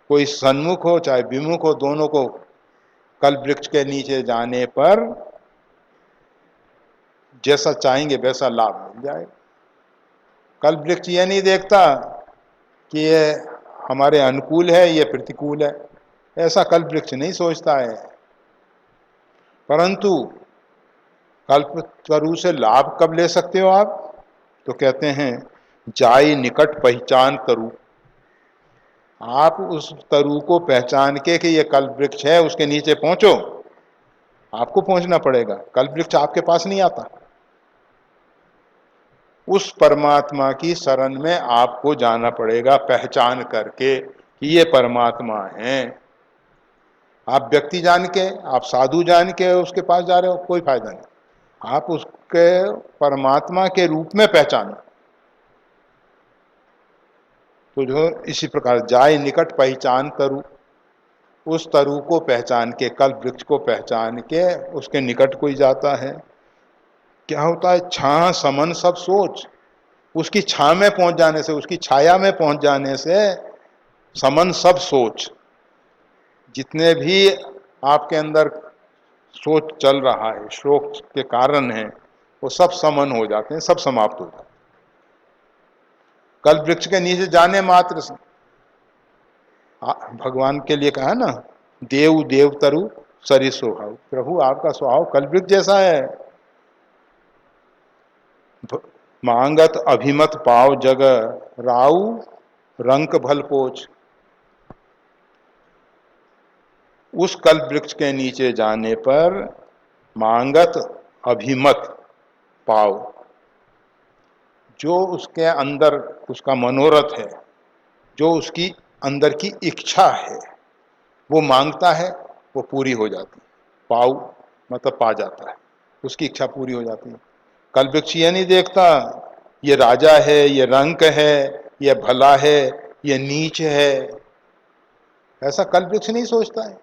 कोई सन्मुख हो चाहे विमुख हो, दोनों को कल्प वृक्ष के नीचे जाने पर जैसा चाहेंगे वैसा लाभ मिल जाएगा। कल्प वृक्ष ये नहीं देखता कि ये हमारे अनुकूल है, ये प्रतिकूल है, ऐसा कल्प वृक्ष नहीं सोचता है। परंतु कल्पतरु से लाभ कब ले सकते हो आप? तो कहते हैं जाई निकट पहचान तरु। आप उस तरु को पहचान के कि ये कल्प वृक्ष है, उसके नीचे पहुंचो। आपको पहुंचना पड़ेगा, कल्प वृक्ष आपके पास नहीं आता। उस परमात्मा की शरण में आपको जाना पड़ेगा, पहचान करके कि ये परमात्मा है। आप व्यक्ति जान के, आप साधु जान के उसके पास जा रहे हो, कोई फायदा नहीं। आप उसके परमात्मा के रूप में पहचानो। तो जो इसी प्रकार जाय निकट पहचान तरु, उस तरु को पहचान के, कल्प वृक्ष को पहचान के उसके निकट कोई जाता है। क्या होता है? छां समन सब सोच। उसकी छां में पहुंच जाने से, उसकी छाया में पहुंच जाने से समन सब सोच, जितने भी आपके अंदर सोच चल रहा है, शोक के कारण है, वो सब समन हो जाते हैं, सब समाप्त हो जाते हैं। कल्प वृक्ष के नीचे जाने मात्र से भगवान के लिए कहा ना, देव देवतरु सरि स्वभाव। प्रभु आपका स्वभाव कल्प वृक्ष जैसा है। मांगत अभिमत पाव जग, राउ रंक भल पोच। उस कल्प वृक्ष के नीचे जाने पर मांगत अभिमत पाव, जो उसके अंदर उसका मनोरथ है, जो उसकी अंदर की इच्छा है, वो मांगता है, वो पूरी हो जाती है। पाव मतलब पा जाता है, उसकी इच्छा पूरी हो जाती है। कल्प वृक्ष ये नहीं देखता ये राजा है, ये रंक है, ये भला है, ये नीच है, ऐसा कल्प वृक्ष नहीं सोचता है।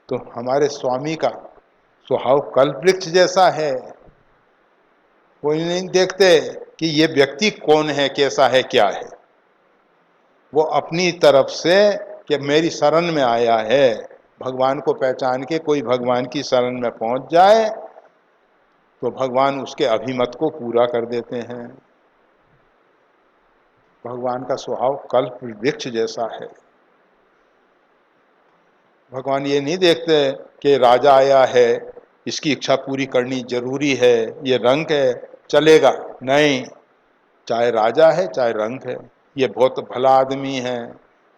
तो हमारे स्वामी का स्वभाव कल्प वृक्ष जैसा है। कोई नहीं देखते कि ये व्यक्ति कौन है, कैसा है, क्या है। वो अपनी तरफ से कि मेरी शरण में आया है, भगवान को पहचान के कोई भगवान की शरण में पहुंच जाए तो भगवान उसके अभिमत को पूरा कर देते हैं। भगवान का स्वभाव कल्प वृक्ष जैसा है। भगवान ये नहीं देखते कि राजा आया है, इसकी इच्छा पूरी करनी जरूरी है, ये रंक है, चलेगा नहीं। चाहे राजा है चाहे रंक है, ये बहुत भला आदमी है,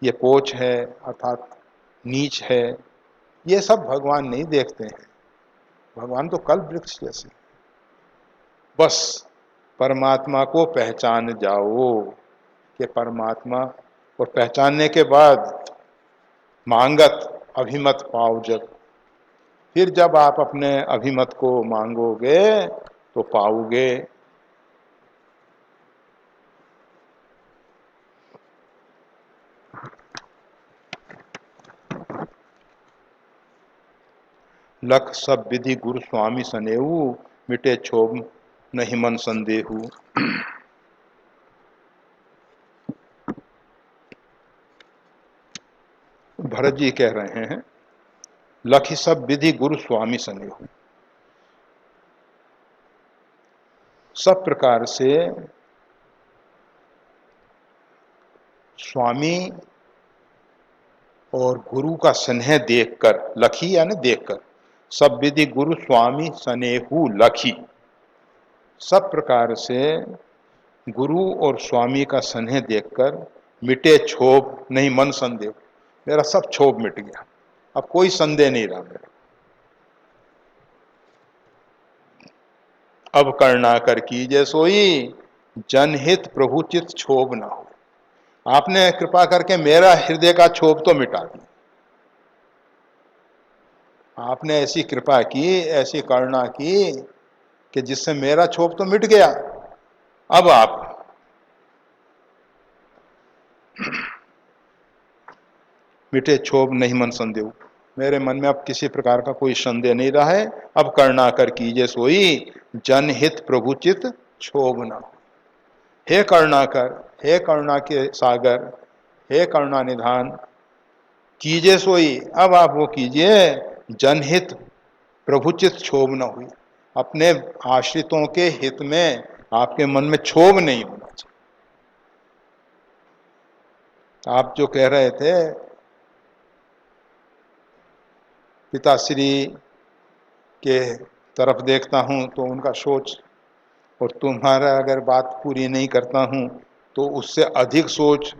ये पोच है अर्थात नीच है, ये सब भगवान नहीं देखते हैं। भगवान तो कल्प वृक्ष जैसे। बस परमात्मा को पहचान जाओ कि परमात्मा, और पहचानने के बाद मांगत अभिमत पाओ जब, फिर जब आप अपने अभिमत को मांगोगे तो पाओगे। लख सब विधि गुरु स्वामी सनेऊ, मिटे क्षोभ नहीं मन संदेहू। भरत जी कह रहे हैं, लख सब विधि गुरु स्वामी सनेऊ। सब प्रकार से स्वामी और गुरु का स्नेह देखकर, लखी यानी देखकर, सब विधि गुरु स्वामी स्नेहू लखी। सब प्रकार से गुरु और स्वामी का स्नेह देखकर मिटे क्षोभ नहीं मन संदेह। मेरा सब क्षोभ मिट गया, अब कोई संदेह नहीं रहा मेरा। अब करना कर कीजे सोई, जनहित प्रभु चित क्षोभ ना हो। आपने कृपा करके मेरा हृदय का क्षोभ तो मिटा दिया। आपने ऐसी कृपा की, ऐसी करुणा की कि जिससे मेरा क्षोभ तो मिट गया। अब आप मिटे क्षोभ नहीं मन संदेह, मेरे मन में अब किसी प्रकार का कोई संदेह नहीं रहा है। अब करुणा कर कीजिए सोई, जनहित प्रभु चित क्षोभ न। हे करुणा कर, हे करुणा के सागर, हे करुणा निधान, कीजिए सोई, अब आप वो कीजिए जनहित प्रभुचित क्षोभ न हुई। अपने आश्रितों के हित में आपके मन में क्षोभ नहीं होना चाहिए। आप जो कह रहे थे पिताश्री के तरफ देखता हूं तो उनका सोच, और तुम्हारा अगर बात पूरी नहीं करता हूं तो उससे अधिक सोच,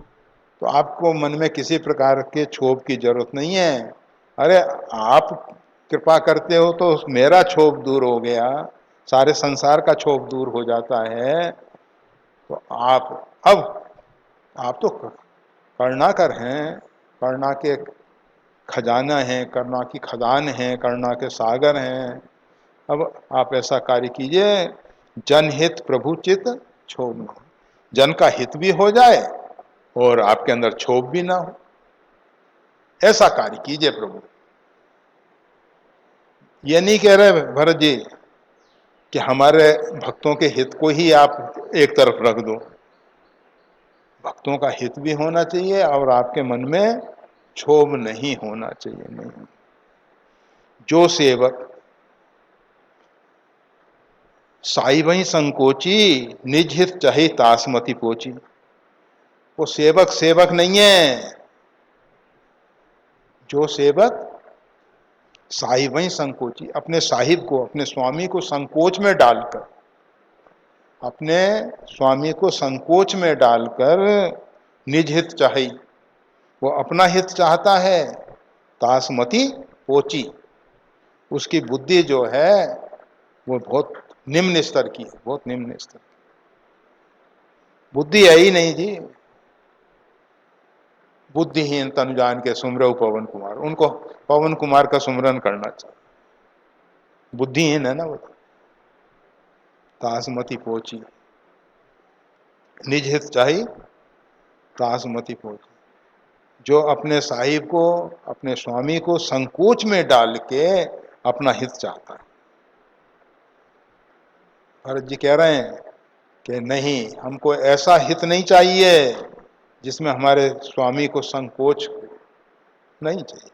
तो आपको मन में किसी प्रकार के क्षोभ की जरूरत नहीं है। अरे आप कृपा करते हो तो मेरा क्षोभ दूर हो गया, सारे संसार का क्षोभ दूर हो जाता है। तो आप तो करुणाकर हैं, करुणा के खजाना हैं, करुणा की खदान हैं, करुणा के सागर हैं। अब आप ऐसा कार्य कीजिए, जनहित प्रभु चित क्षोभ न हो, जन का हित भी हो जाए और आपके अंदर क्षोभ भी ना हो, ऐसा कार्य कीजिए प्रभु। ये नहीं कह रहे भरत जी कि हमारे भक्तों के हित को ही आप एक तरफ रख दो, भक्तों का हित भी होना चाहिए और आपके मन में क्षोभ नहीं होना चाहिए। नहीं, जो सेवक साई वही संकोची, निज हित चाहे तासमति पोची। वो सेवक सेवक नहीं है। जो सेवक साई वही संकोची, अपने साहिब को, अपने स्वामी को संकोच में डालकर, अपने स्वामी को संकोच में डालकर निज हित चाहे, वो अपना हित चाहता है, तासमति पोची, उसकी बुद्धि जो है वो बहुत निम्न स्तर की है, बहुत निम्न स्तर की बुद्धि है ही नहीं जी। बुद्धिहीन तनु जान के सुमरऊ पवन कुमार, उनको पवन कुमार का सुमरन करना चाहिए, बुद्धिहीन है ना वो। तासमति पोची, निज हित चाही तासमति पोची, जो अपने साहिब को, अपने स्वामी को संकोच में डाल के अपना हित चाहता है। भरत जी कह रहे हैं कि नहीं, हमको ऐसा हित नहीं चाहिए जिसमें हमारे स्वामी को संकोच नहीं चाहिए।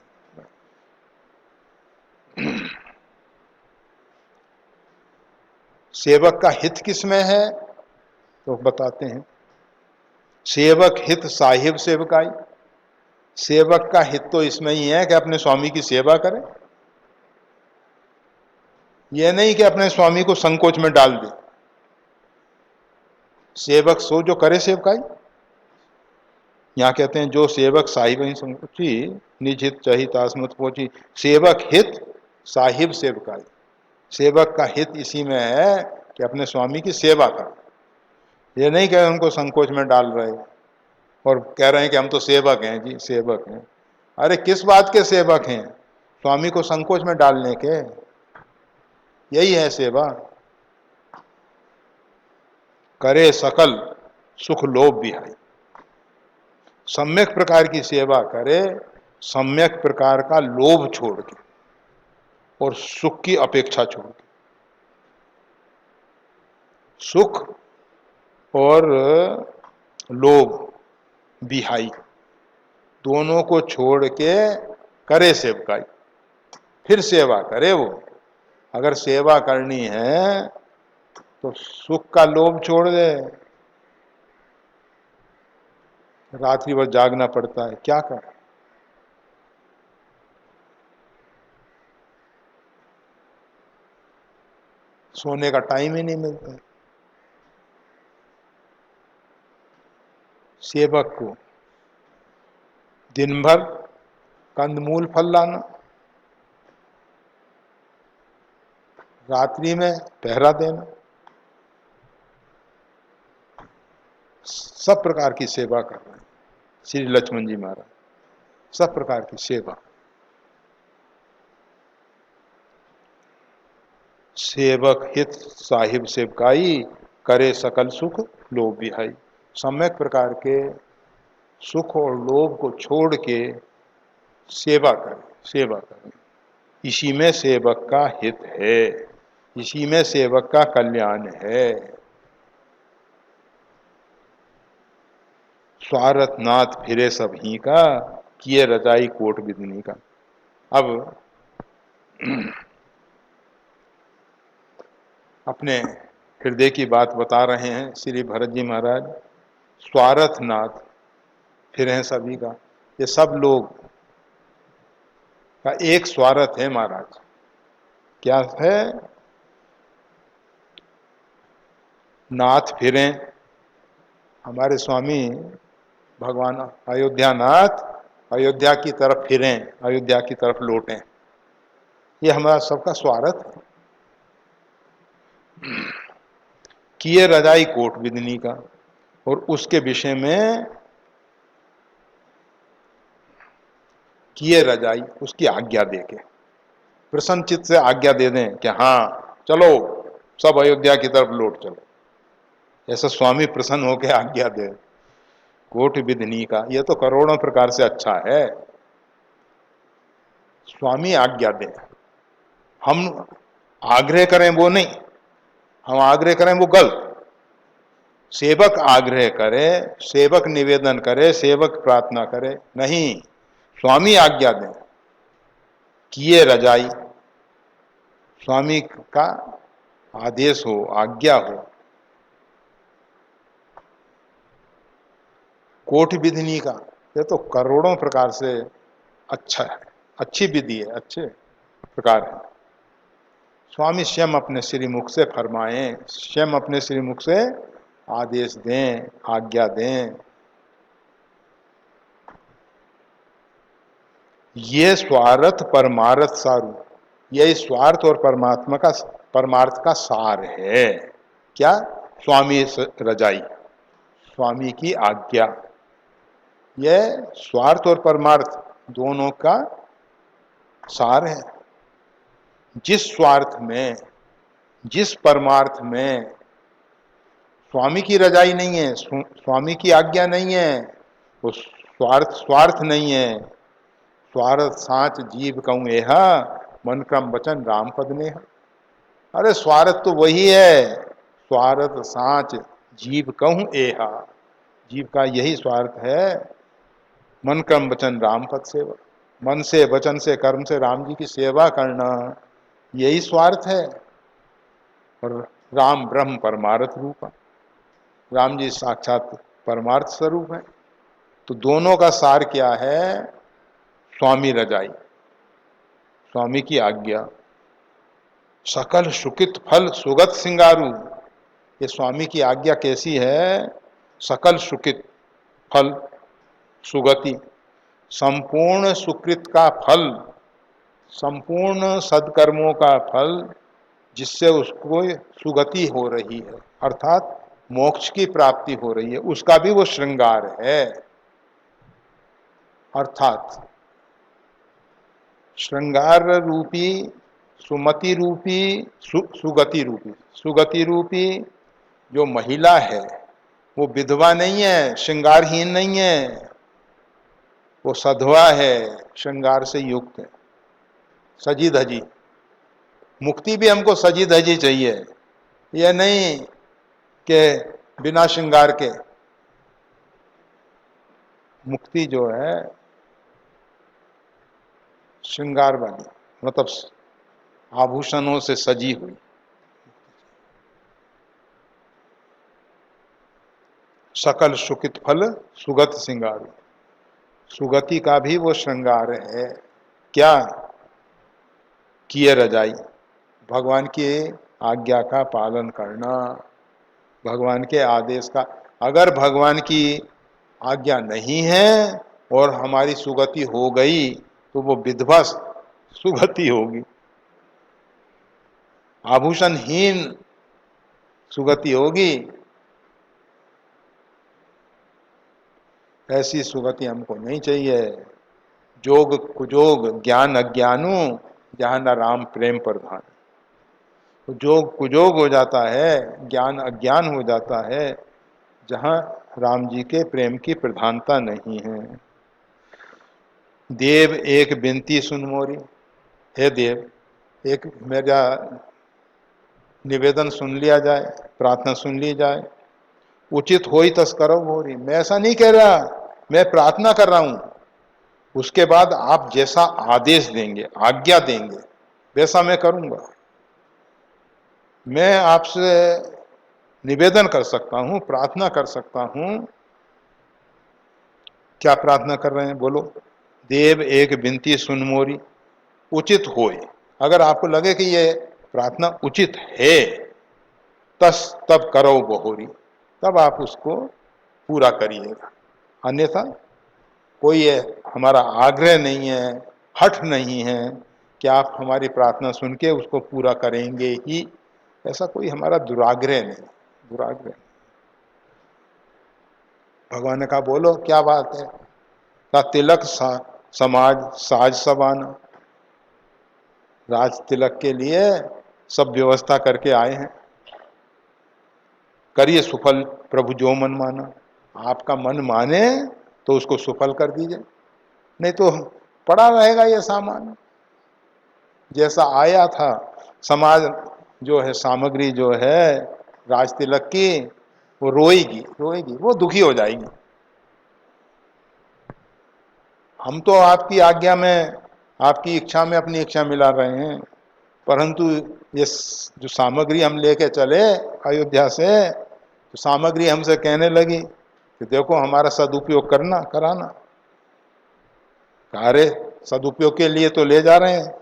सेवक का हित किसमें है तो बताते हैं, सेवक हित साहिब सेवकाई। सेवक का हित तो इसमें ही है कि अपने स्वामी की सेवा करे, यह नहीं कि अपने स्वामी को संकोच में डाल दे। सेवक सो जो करे सेवकाई, यहाँ कहते हैं जो सेवक साहिब ही संकोची, निज हित चाही तासमत पहुंची। सेवक हित साहिब सेवकाई, सेवक का हित इसी में है कि अपने स्वामी की सेवा करे। ये नहीं कह उनको संकोच में डाल रहे और कह रहे हैं कि हम तो सेवक हैं जी, सेवक हैं। अरे किस बात के सेवक हैं? स्वामी को संकोच में डालने के, यही है सेवा। करे सकल सुख लोभ विहाई, सम्यक प्रकार की सेवा करे, सम्यक प्रकार का लोभ छोड़ के और सुख की अपेक्षा छोड़ के। सुख और लोभ विहाई दोनों को छोड़ के करे सेवकाई, फिर सेवा करे वो। अगर सेवा करनी है तो सुख का लोभ छोड़ दे। रात्रि भर जागना पड़ता है, क्या कर, सोने का टाइम ही नहीं मिलता है। सेवक को दिन भर कंदमूल फल लाना, रात्रि में पहरा देना, सब प्रकार की सेवा कर रहे हैं श्री लक्ष्मण जी महाराज, सब प्रकार की सेवा। सेवक हित साहिब सेवकाई, करे सकल सुख लोभ विहाई। सम्यक प्रकार के सुख और लोभ को छोड़ के सेवा करें, सेवा करें। इसी में सेवक का हित है, इसी में सेवक का कल्याण है। स्वार्थ नाथ फिरे सब ही का, किए रजाई कोट बिदनी का। अब अपने हृदय की बात बता रहे हैं श्री भरत जी महाराज। स्वार्थ नाथ फिर हैं सभी का, ये सब लोग का एक स्वार्थ है महाराज। क्या है? नाथ फिरे, हमारे स्वामी भगवान अयोध्या नाथ अयोध्या की तरफ फिरें, अयोध्या की तरफ लौटें, ये हमारा सबका स्वार्थ है। किए रजाई कोट बिदनी का, और उसके विषय में किए रजाई, उसकी आज्ञा देके प्रसन्न चित्त से आज्ञा दे दें कि हाँ चलो सब अयोध्या की तरफ लौट चलो, ऐसा स्वामी प्रसन्न होकर आज्ञा दे। कोट विधिनी का यह तो करोड़ों प्रकार से अच्छा है। स्वामी आज्ञा दे, हम आग्रह करें वो नहीं, हम आग्रह करें वो गलत। सेवक आग्रह करे, सेवक निवेदन करे, सेवक प्रार्थना करे, नहीं, स्वामी आज्ञा दें, किए रजाई, स्वामी का आदेश हो, आज्ञा हो। कोट विधिनी का ये तो करोड़ों प्रकार से अच्छा है, अच्छी विधि है, अच्छे प्रकार है। स्वामी स्वयं अपने श्रीमुख से फरमाएं, स्वयं अपने श्रीमुख से आदेश दें, आज्ञा दें। ये स्वार्थ परमार्थ सारू, यही स्वार्थ और परमात्मा का परमार्थ का सार है। क्या? स्वामी रजाई, स्वामी की आज्ञा, यह स्वार्थ और परमार्थ दोनों का सार है। जिस स्वार्थ में, जिस परमार्थ में स्वामी की रजाई नहीं है, स्वामी की आज्ञा नहीं है, वो स्वार्थ स्वार्थ नहीं है। स्वार्थ साच जीव कहूँ एहा, मन क्रम वचन राम पद ने। अरे स्वार्थ तो वही है, स्वार्थ साच जीव कहूँ एहा, जीव का यही स्वार्थ है। मन क्रम वचन राम पद सेवा, मन से वचन से कर्म से राम जी की सेवा करना, यही स्वार्थ है। और राम ब्रह्म परमार्थ रूप है, राम जी साक्षात परमार्थ स्वरूप है। तो दोनों का सार क्या है? स्वामी रजाई, स्वामी की आज्ञा। सकल सुकित फल सुगत सिंगारू, ये स्वामी की आज्ञा कैसी है? सकल सुकित फल सुगति, संपूर्ण सुकृत का फल, संपूर्ण सदकर्मों का फल, जिससे उसको सुगति हो रही है, अर्थात मोक्ष की प्राप्ति हो रही है, उसका भी वो श्रृंगार है। अर्थात श्रृंगार रूपी, सुमति रूपी, सुगति रूपी, सुगति रूपी जो महिला है वो विधवा नहीं है, श्रृंगारहीन नहीं है, वो सधवा है, श्रृंगार से युक्त है, सजी धजी। मुक्ति भी हमको सजी धजी चाहिए, यह नहीं कि बिना श्रृंगार के। मुक्ति जो है श्रृंगार वाली, मतलब आभूषणों से सजी हुई। सकल सुकित फल सुगत श्रृंगार, सुगति का भी वो श्रृंगार है। क्या? किए रजाई, भगवान की आज्ञा का पालन करना, भगवान के आदेश का। अगर भगवान की आज्ञा नहीं है और हमारी सुगति हो गई तो वो विधवा सुगति होगी, आभूषणहीन सुगति होगी। ऐसी सुगति हमको नहीं चाहिए। जोग कुजोग ज्ञान अज्ञानू, जहाँ न राम प्रेम प्रधान। तो जोग कुजोग हो जाता है, ज्ञान अज्ञान हो जाता है, जहाँ राम जी के प्रेम की प्रधानता नहीं है। देव एक विनती सुन मोरी, हे देव एक मेरा निवेदन सुन लिया जाए, प्रार्थना सुन ली जाए। उचित हो ही तस्करो मोरी, मैं ऐसा नहीं कह रहा, मैं प्रार्थना कर रहा हूं, उसके बाद आप जैसा आदेश देंगे, आज्ञा देंगे, वैसा मैं करूंगा। मैं आपसे निवेदन कर सकता हूं, प्रार्थना कर सकता हूं। क्या प्रार्थना कर रहे हैं? बोलो। देव एक विनती सुन मोरी, उचित होए। अगर आपको लगे कि ये प्रार्थना उचित है, तब करो बहोरी, तब आप उसको पूरा करिएगा। अन्यथा कोई हमारा आग्रह नहीं है, हठ नहीं है कि आप हमारी प्रार्थना सुन के उसको पूरा करेंगे ही, ऐसा कोई हमारा दुराग्रह नहीं, दुराग्रह। भगवान ने कहा बोलो क्या बात है। कहा तिलक समाज साज सबाना, राज तिलक के लिए सब व्यवस्था करके आए हैं, करिए सुफल प्रभु जो मन माना। आपका मन माने तो उसको सुफल कर दीजिए, नहीं तो पड़ा रहेगा ये सामान जैसा आया था। समाज जो है, सामग्री जो है राज तिलक की, वो रोएगी रोएगी, वो दुखी हो जाएगी। हम तो आपकी आज्ञा में, आपकी इच्छा में अपनी इच्छा मिला रहे हैं, परंतु ये जो सामग्री हम लेके चले अयोध्या से, तो सामग्री हमसे कहने लगी कि देखो हमारा सदुपयोग करना कराना। अरे सदुपयोग के लिए तो ले जा रहे हैं,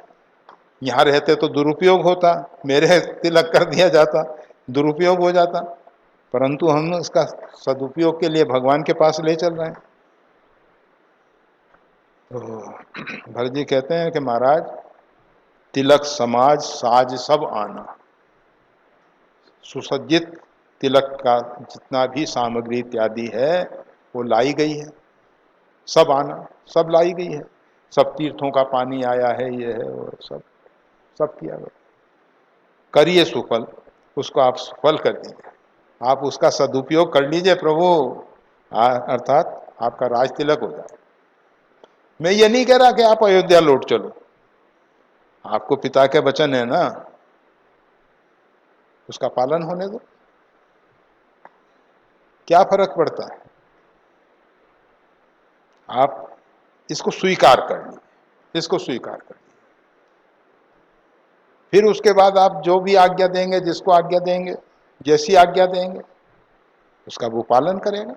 यहाँ रहते तो दुरुपयोग होता, मेरे तिलक कर दिया जाता, दुरुपयोग हो जाता, परंतु हम उसका सदुपयोग के लिए भगवान के पास ले चल रहे हैं। तो भरत जी कहते हैं कि महाराज तिलक समाज साज सब आना, सुसज्जित तिलक का जितना भी सामग्री इत्यादि है वो लाई गई है, सब आना, सब लाई गई है, सब तीर्थों का पानी आया है, ये है और सब किया गया। करिए सुफल, उसको आप सफल कर दीजिए, आप उसका सदुपयोग कर लीजिए प्रभु, अर्थात आपका राज तिलक हो जाए। मैं ये नहीं कह रहा कि आप अयोध्या लौट चलो, आपको पिता के वचन है ना, उसका पालन होने दो, क्या फर्क पड़ता है। आप इसको स्वीकार कर लीजिए, इसको स्वीकार कर लीजिए, फिर उसके बाद आप जो भी आज्ञा देंगे, जिसको आज्ञा देंगे, जैसी आज्ञा देंगे उसका वो पालन करेगा।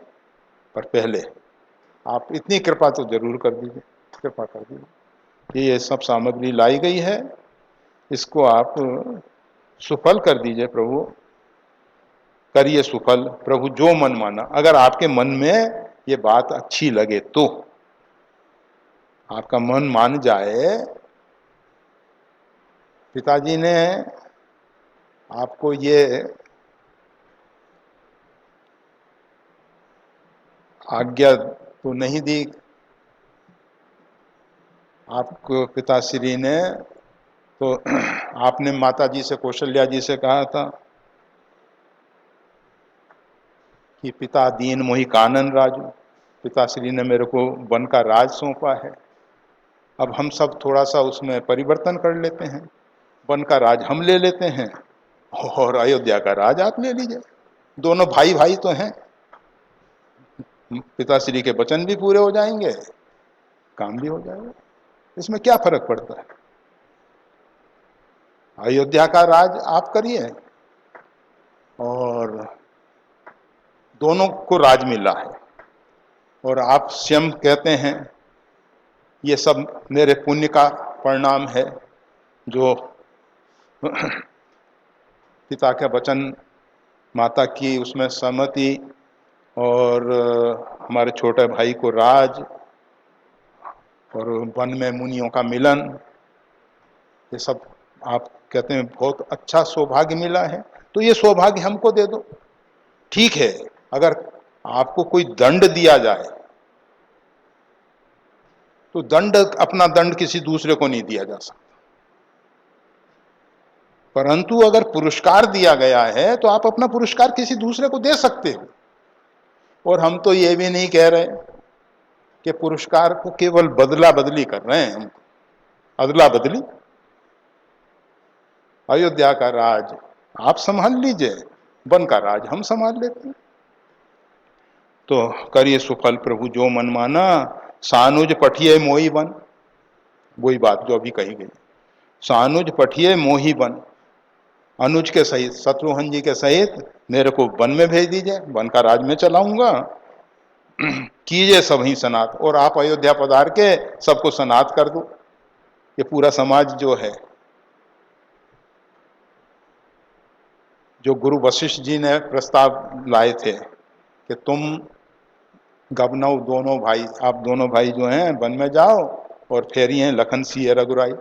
पर पहले आप इतनी कृपा तो जरूर कर दीजिए, कृपा कर दीजिए कि ये सब सामग्री लाई गई है, इसको आप सुफल कर दीजिए प्रभु, करिए सुफल प्रभु जो मन माना। अगर आपके मन में ये बात अच्छी लगे तो, आपका मन मान जाए, पिताजी ने आपको ये आज्ञा तो नहीं दी, आपको पिताश्री ने तो आपने माता जी से, कौशल्या जी से कहा था कि पिता दीन मोहि कानन राजू, पिताश्री ने मेरे को वन का राज सौंपा है। अब हम सब थोड़ा सा उसमें परिवर्तन कर लेते हैं, वन का राज हम ले लेते हैं और अयोध्या का राज आप ले लीजिए, दोनों भाई भाई तो हैं, पिताश्री के वचन भी पूरे हो जाएंगे, काम भी हो जाएगा, इसमें क्या फर्क पड़ता है। अयोध्या का राज आप करिए और दोनों को राज मिला है, और आप स्वयं कहते हैं ये सब मेरे पुण्य का परिणाम है, जो पिता के वचन, माता की उसमें सहमति, और हमारे छोटे भाई को राज, और वन में मुनियों का मिलन, ये सब आप कहते हैं बहुत अच्छा सौभाग्य मिला है, तो ये सौभाग्य हमको दे दो। ठीक है, अगर आपको कोई दंड दिया जाए तो दंड, अपना दंड किसी दूसरे को नहीं दिया जा सकता, परंतु अगर पुरस्कार दिया गया है तो आप अपना पुरस्कार किसी दूसरे को दे सकते हो। और हम तो ये भी नहीं कह रहे कि पुरस्कार को केवल बदला बदली कर रहे हैं, हम अदला बदली। अयोध्या का राज आप संभाल लीजिए, वन का राज हम संभाल लेते हैं। तो करिए सुफल प्रभु जो मन माना, सानुज पठिए मोही बन, वही बात जो अभी कही गई, सानुज पठिए मोही बन, अनुज के सहित, शत्रुघ्न जी के सहित मेरे को वन में भेज दीजिए, वन का राज में चलाऊंगा, कीजिए सब ही सनात, और आप अयोध्या पधार के सबको सनात कर दो। ये पूरा समाज जो है, जो गुरु वशिष्ठ जी ने प्रस्ताव लाए थे कि तुम गबनऊ दोनों भाई, आप दोनों भाई जो हैं वन में जाओ, और फेरी हैं लखन सिंह रघुराई,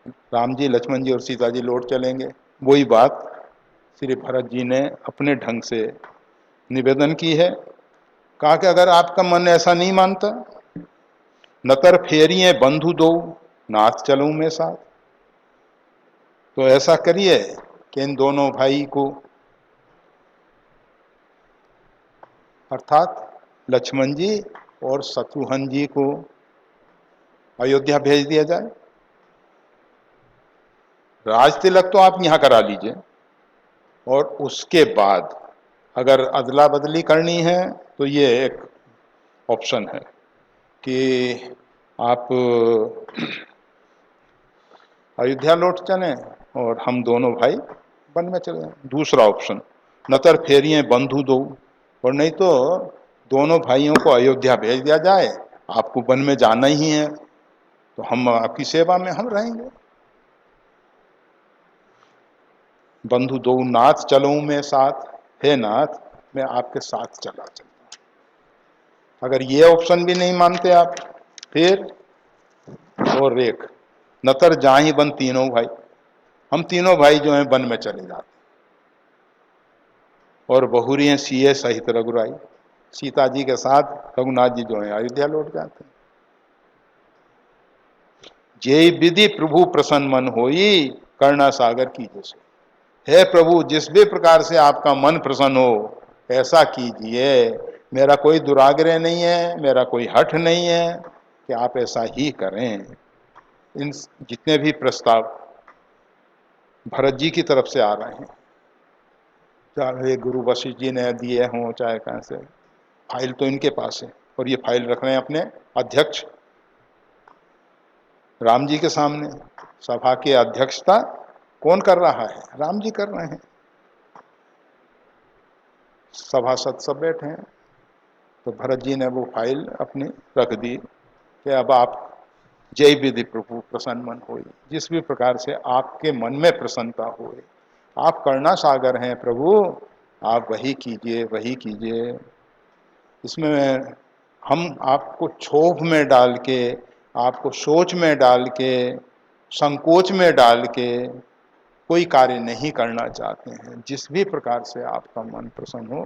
राम जी लक्ष्मण जी और सीता जी लौट चलेंगे। वही बात श्री भरत जी ने अपने ढंग से निवेदन की है। कहा कि अगर आपका मन ऐसा नहीं मानता, नतर फेरिए बंधु दो, नाथ चलूं मैं साथ। तो ऐसा करिए कि इन दोनों भाई को, अर्थात लक्ष्मण जी और शत्रुघ्न जी को अयोध्या भेज दिया जाए। राज तिलक तो आप यहां करा लीजिए, और उसके बाद अगर अदला बदली करनी है तो ये एक ऑप्शन है कि आप अयोध्या लौट चले और हम दोनों भाई वन में चले जाएं। दूसरा ऑप्शन, नतर फेरिए बंधु दो, और नहीं तो दोनों भाइयों को अयोध्या भेज दिया जाए, आपको वन में जाना ही है तो हम आपकी सेवा में हम रहेंगे। बंधु दो नाथ चलूं मैं साथ, हे नाथ मैं आपके साथ चला चलता। अगर ये ऑप्शन भी नहीं मानते आप, फिर और एक, नतर जाहि बन तीनों भाई, हम तीनों भाई जो हैं वन में चले जाते और बहुरियां सीए सहित रघुराई, सीता जी के साथ रघुनाथ जी जो हैं अयोध्या लौट जाते हैं। जे विधि प्रभु प्रसन्न मन होई, करुणा सागर की जैसे। हे प्रभु, जिस भी प्रकार से आपका मन प्रसन्न हो ऐसा कीजिए। मेरा कोई दुराग्रह नहीं है, मेरा कोई हठ नहीं है कि आप ऐसा ही करें। इन जितने भी प्रस्ताव भरत जी की तरफ से आ रहे हैं, चाहे गुरु वशिष्ठ जी ने दिए हों चाहे कहां से, फाइल तो इनके पास है, और ये फाइल रख रहे हैं अपने अध्यक्ष राम जी के सामने। सभा की अध्यक्षता कौन कर रहा है? राम जी कर रहे हैं। सभासद सब बैठे हैं, तो भरत जी ने वो फाइल अपनी रख दी कि अब आप जय विधि प्रभु प्रसन्न मन होई, जिस भी प्रकार से आपके मन में प्रसन्नता होए। आप करुणा सागर हैं प्रभु, आप वही कीजिए वही कीजिए। इसमें हम आपको क्षोभ में डाल के, आपको सोच में डाल के, संकोच में डाल के कोई कार्य नहीं करना चाहते हैं। जिस भी प्रकार से आपका मन प्रसन्न हो।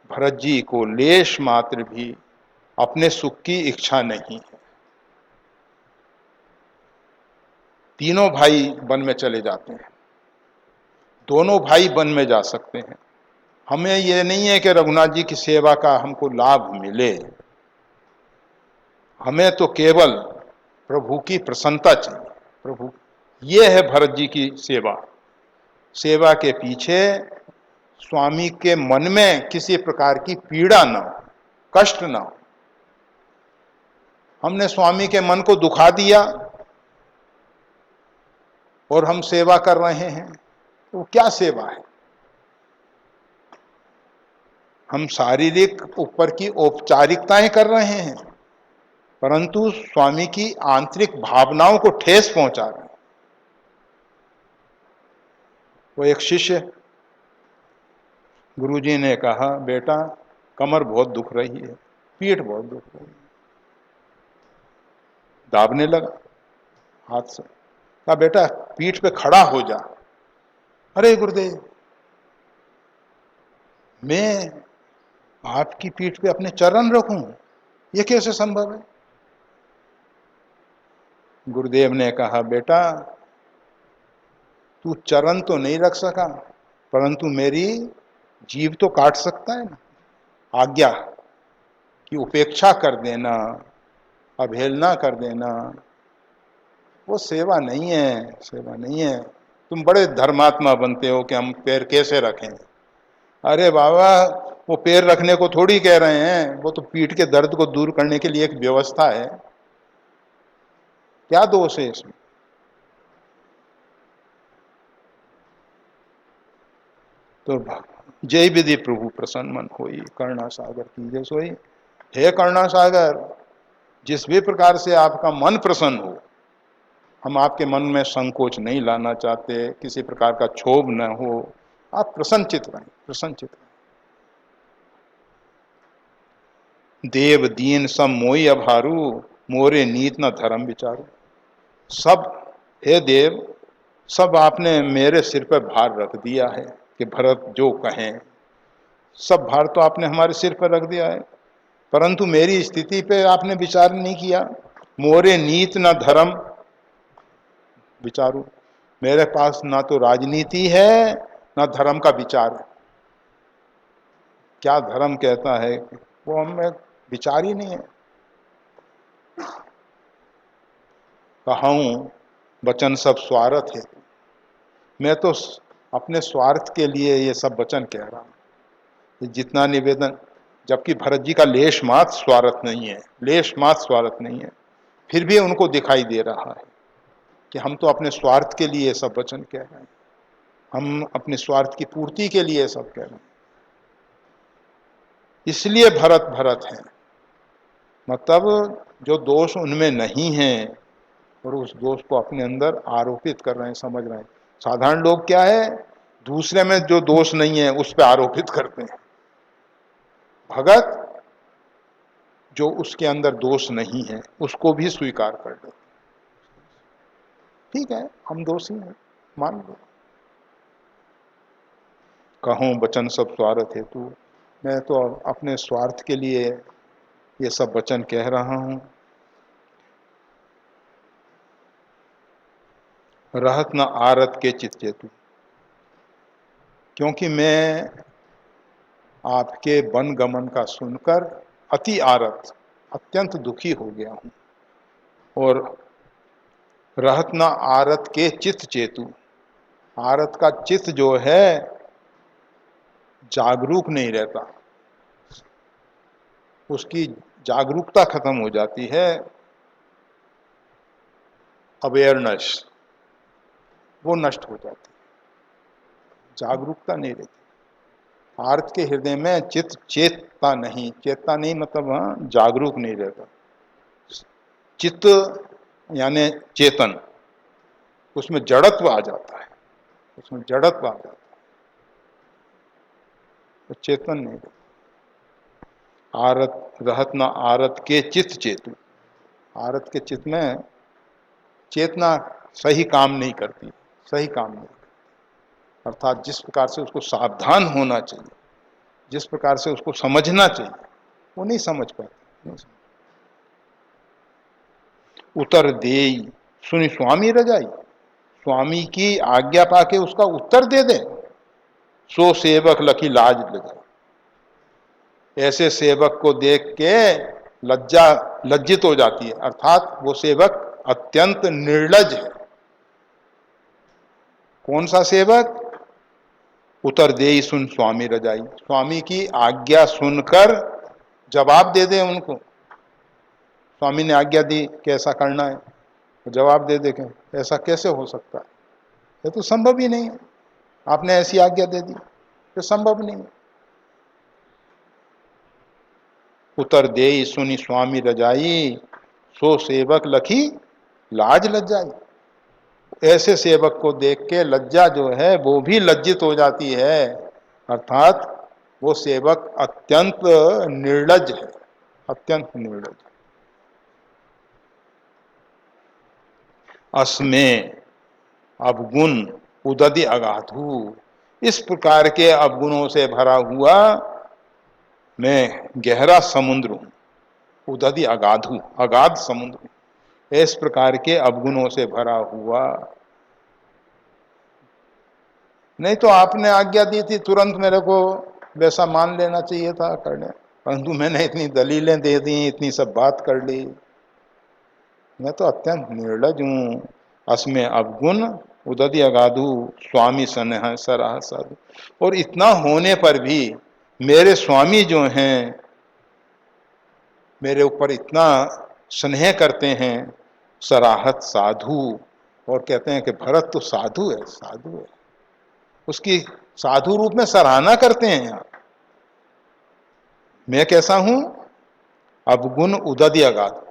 भरत जी को लेश मात्र भी अपने सुख की इच्छा नहीं है। तीनों भाई वन में चले जाते हैं, दोनों भाई वन में जा सकते हैं। हमें यह नहीं है कि रघुनाथ जी की सेवा का हमको लाभ मिले, हमें तो केवल प्रभु की प्रसन्नता चाहिए। प्रभु, ये है भरत जी की सेवा। सेवा के पीछे स्वामी के मन में किसी प्रकार की पीड़ा न हो, कष्ट न हो। हमने स्वामी के मन को दुखा दिया और हम सेवा कर रहे हैं, तो क्या सेवा है? हम शारीरिक ऊपर की औपचारिकताएं कर रहे हैं, परंतु स्वामी की आंतरिक भावनाओं को ठेस पहुंचा रहे हैं। वो एक शिष्य, गुरुजी ने कहा, बेटा कमर बहुत दुख रही है, पीठ बहुत दुख रही है। दाबने लगा हाथ से, कहा बेटा पीठ पे खड़ा हो जा। अरे गुरुदेव, मैं आपकी पीठ पे अपने चरण रखूं, ये कैसे संभव है? गुरुदेव ने कहा, बेटा तू चरण तो नहीं रख सका, परंतु मेरी जीभ तो काट सकता है ना। आज्ञा की उपेक्षा कर देना, अवहेलना कर देना, वो सेवा नहीं है, सेवा नहीं है। तुम बड़े धर्मात्मा बनते हो कि हम पैर कैसे रखें। अरे बाबा, वो पैर रखने को थोड़ी कह रहे हैं, वो तो पीठ के दर्द को दूर करने के लिए एक व्यवस्था है। क्या दोष है इसमें? तो जय विधि प्रभु प्रसन्न मन होई, करुणा सागर कीजे सोई। हे करुणा सागर, जिस भी प्रकार से आपका मन प्रसन्न हो, हम आपके मन में संकोच नहीं लाना चाहते, किसी प्रकार का क्षोभ न हो, आप प्रसन्नचित रहें, प्रसन्नचित रहें। देव दीन सब मोई अभारू, मोरे नीत न धर्म विचारू। सब, हे देव, सब आपने मेरे सिर पर भार रख दिया है कि भरत जो कहें सब भार तो आपने हमारे सिर पर रख दिया है, परंतु मेरी स्थिति पे आपने विचार नहीं किया। मोरे नीत न धर्म विचारू, मेरे पास ना तो राजनीति है ना धर्म का विचार है। क्या धर्म कहता है वो हमें विचार ही नहीं है। कहूँ वचन सब स्वार्थ है, मैं तो अपने स्वार्थ के लिए ये सब वचन कह रहा हूँ। जितना निवेदन, जबकि भरत जी का लेश मात्र स्वार्थ नहीं है, लेश मात्र स्वार्थ नहीं है, फिर भी उनको दिखाई दे रहा है कि हम तो अपने स्वार्थ के लिए सब वचन कह रहे हैं, हम अपने स्वार्थ की पूर्ति के लिए सब कह रहे हैं। इसलिए भरत भरत हैं, मतलब जो दोष उनमें नहीं है और उस दोष को अपने अंदर आरोपित कर रहे हैं, समझ रहे हैं। साधारण लोग क्या है, दूसरे में जो दोष नहीं है उस पर आरोपित करते हैं। भगत जो उसके अंदर दोष नहीं है उसको भी स्वीकार कर लेते, ठीक है हम दोषी हैं मान लो। कहूँ वचन सब स्वार्थ हेतु, मैं तो अपने स्वार्थ के लिए ये सब वचन कह रहा हूँ। रहत न आरत के चित चेतु, क्योंकि मैं आपके वन गमन का सुनकर अति आरत, अत्यंत दुखी हो गया हूँ। और रहत न आरत के चित चेतु, आरत का चित जो है जागरूक नहीं रहता, उसकी जागरूकता खत्म हो जाती है, अवेयरनेस वो नष्ट हो जाती है, जागरूकता नहीं रहती। आर्त के हृदय में चित्त चेतता नहीं, चेतता नहीं मतलब हाँ जागरूक नहीं रहता। चित्त यानी चेतन, उसमें जड़त्व आ जाता है, उसमें जड़त्व आ जाता है, तो चेतन नहीं रहता। आरत रहत न आरत के चित्त चेतु, आरत के चित्त में चेतना सही काम नहीं करती, सही काम नहीं करती, अर्थात जिस प्रकार से उसको सावधान होना चाहिए, जिस प्रकार से उसको समझना चाहिए वो नहीं समझ पाते। उतर देई सुनि स्वामी रजाई, स्वामी की आज्ञा पाके उसका उत्तर दे दे, सो सेवक लखी लाज लगाए। ऐसे सेवक को देख के लज्जा लज्जित हो जाती है, अर्थात वो सेवक अत्यंत निर्लज है। कौन सा सेवक? उतर दे सुन स्वामी रजाई, स्वामी की आज्ञा सुनकर जवाब दे दे उनको। स्वामी ने आज्ञा दी कि ऐसा करना है, तो जवाब दे दे कि ऐसा कैसे हो सकता है, ये तो संभव ही नहीं है, आपने ऐसी आज्ञा दे दी, तो संभव नहीं है। उतर दे सुनी स्वामी रजाई, सो सेवक लखी लाज लज्जाई। ऐसे सेवक को देख के लज्जा जो है वो भी लज्जित हो जाती है, अर्थात वो सेवक अत्यंत निर्लज है, अत्यंत निर्लज। अस्में अवगुण उदधि अगाधु, इस प्रकार के अवगुणों से भरा हुआ मैं गहरा समुद्र हूं। उदधि अगाधु, अगाध समुद्र, इस प्रकार के अवगुणों से भरा हुआ। नहीं तो आपने आज्ञा दी थी तुरंत मेरे को वैसा मान लेना चाहिए था करने, परंतु मैंने इतनी दलीलें दे दी, इतनी सब बात कर ली, मैं तो अत्यंत निर्लज हूँ। अस्में अवगुण उदधि अगाधु स्वामी स्नेह सराह साधु, और इतना होने पर भी मेरे स्वामी जो हैं मेरे ऊपर इतना स्नेह करते हैं, सराहत साधु, और कहते हैं कि भरत तो साधु है, साधु है, उसकी साधु रूप में सराहना करते हैं। यहाँ मैं कैसा हूं? अवगुण उदधि अगाध,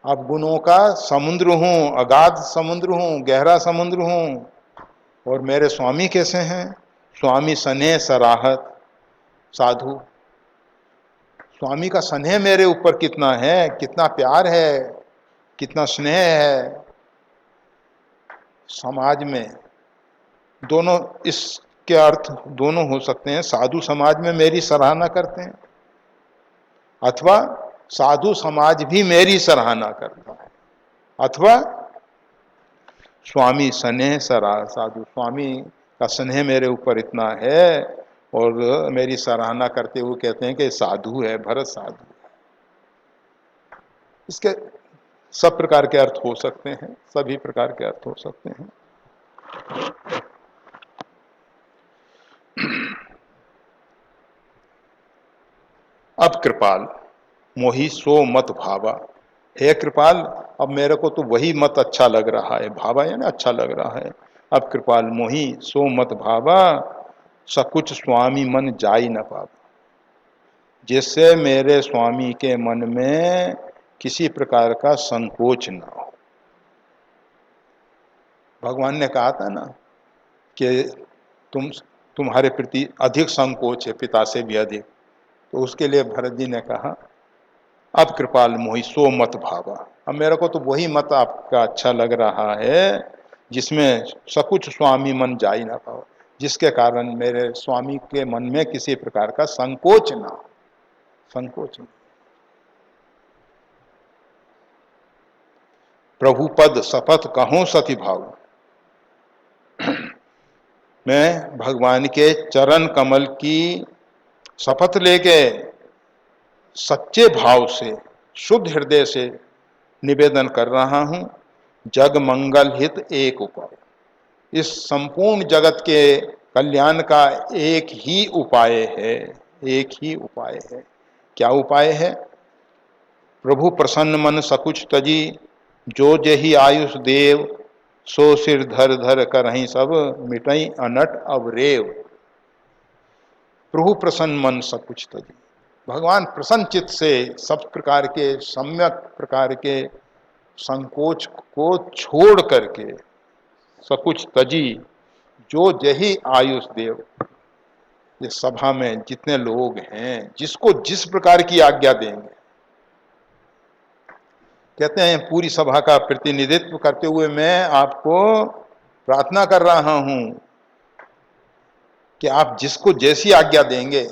अवगुणों का समुद्र हूं, अगाध समुद्र हूं, गहरा समुद्र हूं। और मेरे स्वामी कैसे हैं? स्वामी स्नेह सराहत साधु, स्वामी का स्नेह मेरे ऊपर कितना है, कितना प्यार है, कितना स्नेह है। समाज में दोनों इसके इसके अर्थ दोनों हो सकते हैं। साधु समाज में मेरी सराहना करते हैं, अथवा साधु समाज भी मेरी सराहना करता है, अथवा स्वामी स्नेह सरा साधु स्वामी का स्नेह मेरे ऊपर इतना है और मेरी सराहना करते हुए कहते हैं कि साधु है, भरत साधु है। इसके सब प्रकार के अर्थ हो सकते हैं, सभी प्रकार के अर्थ हो सकते हैं। अब कृपाल मोहि सो मत भावा, हे कृपाल अब मेरे को तो वही मत अच्छा लग रहा है, भावा यानी अच्छा लग रहा है। अब कृपाल मोहि सो मत भावा, सकुच स्वामी मन जाई न पावा, जिससे मेरे स्वामी के मन में किसी प्रकार का संकोच न हो। भगवान ने कहा था ना कि तुम्हारे प्रति अधिक संकोच है, पिता से भी अधिक। तो उसके लिए भरत जी ने कहा अब कृपाल मोहि सो मत भावा, अब मेरे को तो वही मत आपका अच्छा लग रहा है जिसमें सकुच स्वामी मन जाई ना पाओ, जिसके कारण मेरे स्वामी के मन में किसी प्रकार का संकोच ना हो, संकोच ना। प्रभु पद शपथ कहूं सती भाव, मैं भगवान के चरण कमल की शपथ लेके सच्चे भाव से शुद्ध हृदय से निवेदन कर रहा हूं, जग मंगल हित एक उपाय, इस संपूर्ण जगत के कल्याण का एक ही उपाय है, एक ही उपाय है। क्या उपाय है? प्रभु प्रसन्न मन सकुच तजी, जो जही आयुष देव, सो सिर धर धर करहीं सब, मिटई अनट अवरेव। प्रभु प्रसन्न मन सकुच तजी, भगवान प्रसन्न चित्त से सब प्रकार के सम्यक प्रकार के संकोच को छोड़ करके सकुच तजी, जो जही आयुष देव, ये सभा में जितने लोग हैं जिसको जिस प्रकार की आज्ञा देंगे, कहते हैं पूरी सभा का प्रतिनिधित्व करते हुए मैं आपको प्रार्थना कर रहा हूं कि आप जिसको जैसी आज्ञा देंगे,